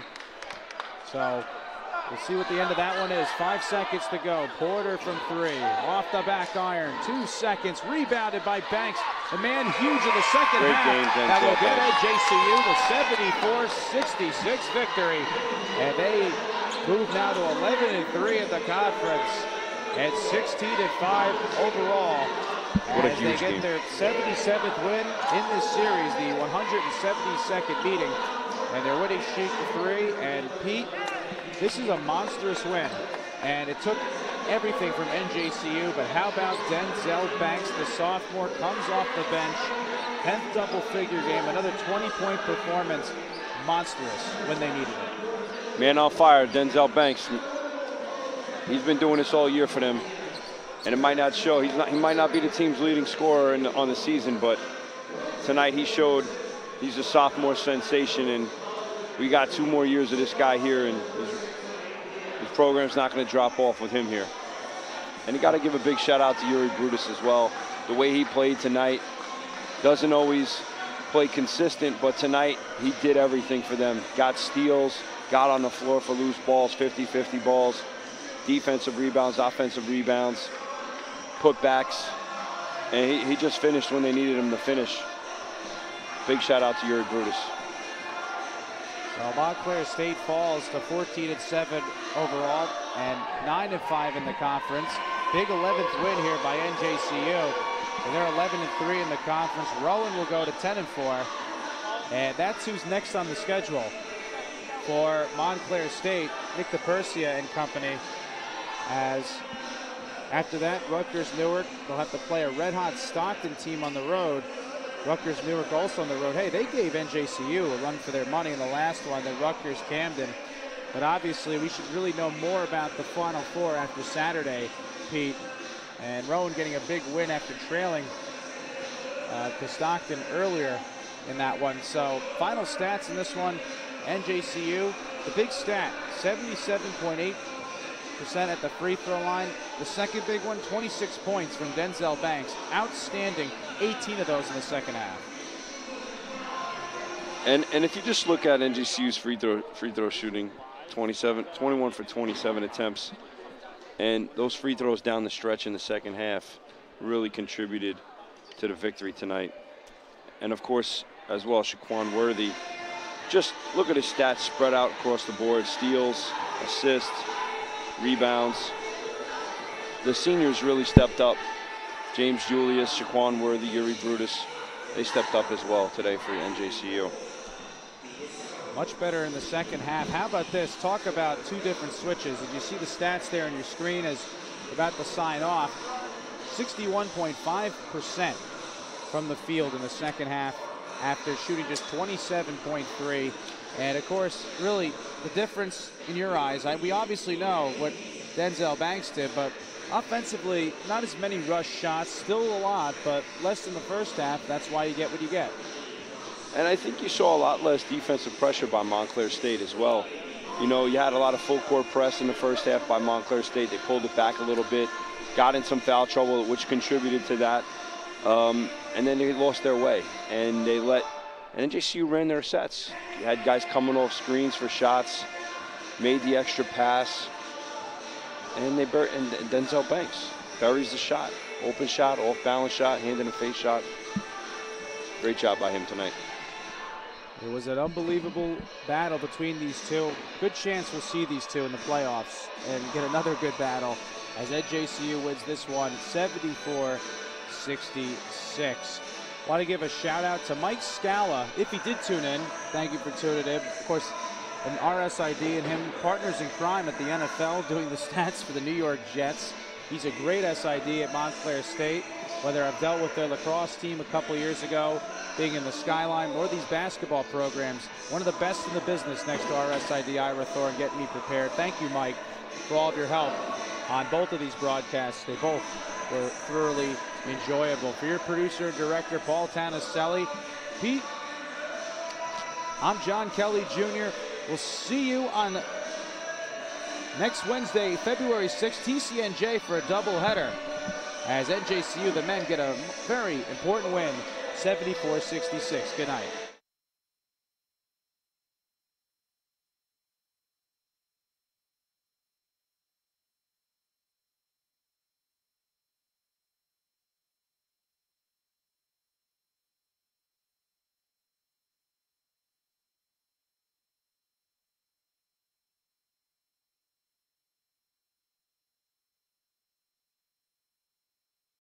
So we'll see what the end of that one is. 5 seconds to go. Porter from 3. Off the back iron. 2 seconds. Rebounded by Banks. The man huge in the second Great half. game, That will get NJCU the 74-66 victory. And they move now to 11-3 in the conference and 16-5 overall. What a as huge they get game. their 77th win in this series, the 172nd meeting. And they're winning sheet 3. And Pete, this is a monstrous win. And it took everything from NJCU, but how about Denzel Banks, the sophomore, comes off the bench, 10th double-figure game, another 20-point performance. Monstrous when they needed it. Man on fire, Denzel Banks. He's been doing this all year for them. And it might not show. He might not be the team's leading scorer on the season, but tonight he showed he's a sophomore sensation, and we got 2 more years of this guy here, and his program's not going to drop off with him here. And you got to give a big shout out to Yuri Brutus as well. The way he played tonight, doesn't always play consistent, but tonight he did everything for them. Got steals, got on the floor for loose balls, 50-50 balls. defensive rebounds, offensive rebounds, putbacks, and he just finished when they needed him to finish. Big shout out to Yuri Brutus. So Montclair State falls to 14-7 overall and 9-5 in the conference. Big 11th win here by NJCU. And they're 11-3 in the conference. Rowan will go to 10-4. And that's who's next on the schedule for Montclair State. Nick DePersia and company. As after that, Rutgers Newark, they'll have to play a red-hot Stockton team on the road. Rutgers Newark also on the road. Hey, they gave NJCU a run for their money in the last one, then Rutgers Camden. But obviously, we should really know more about the Final Four after Saturday, Pete. And Rowan getting a big win after trailing to Stockton earlier in that one. So final stats in this one, NJCU, the big stat, 77.8% at the free throw line. The second big one, 26 points from Denzel Banks. Outstanding, 18 of those in the second half. And if you just look at NJCU's free throw shooting, 21 for 27 attempts, and those free throws down the stretch in the second half really contributed to the victory tonight. And of course, as well, Shaquan Worthy. Just look at his stats spread out across the board: steals, assists, rebounds. The seniors really stepped up. James Julius, Shaquan Worthy, Yuri Brutus, they stepped up as well today for NJCU. Much better in the second half. How about this? Talk about two different switches. If you see the stats there on your screen as about to sign off, 61.5% from the field in the second half after shooting just 27.3. And of course, really the difference in your eyes, we obviously know what Denzel Banks did, but offensively, not as many rush shots, still a lot, but less than the first half. That's why you get what you get. And I think you saw a lot less defensive pressure by Montclair State as well. You know, you had a lot of full court press in the first half by Montclair State. They pulled it back a little bit, got in some foul trouble, which contributed to that. And then they lost their way, and NJCU ran their sets. You had guys coming off screens for shots, made the extra pass, and Denzel Banks buries the shot. Open shot, off-balance shot, hand in a face shot. Great job by him tonight. It was an unbelievable battle between these two. Good chance we'll see these two in the playoffs and get another good battle as NJCU wins this one 74-66. Want to give a shout out to Mike Scala, if he did tune in. Thank you for tuning in. Of course, an RSID and him partners in crime at the NFL doing the stats for the New York Jets. He's a great SID at Montclair State. Whether I've dealt with their lacrosse team a couple years ago, being in the Skyline, or these basketball programs, one of the best in the business next to RSID Ira Thorne, getting me prepared. Thank you, Mike, for all of your help on both of these broadcasts. They both were thoroughly enjoyable. For your producer and director, Paul Tanaselli, Pete, I'm John Kelly Jr. We'll see you on next Wednesday, February 6th, TCNJ for a doubleheader. As NJCU, the men get a very important win, 74-66. Good night.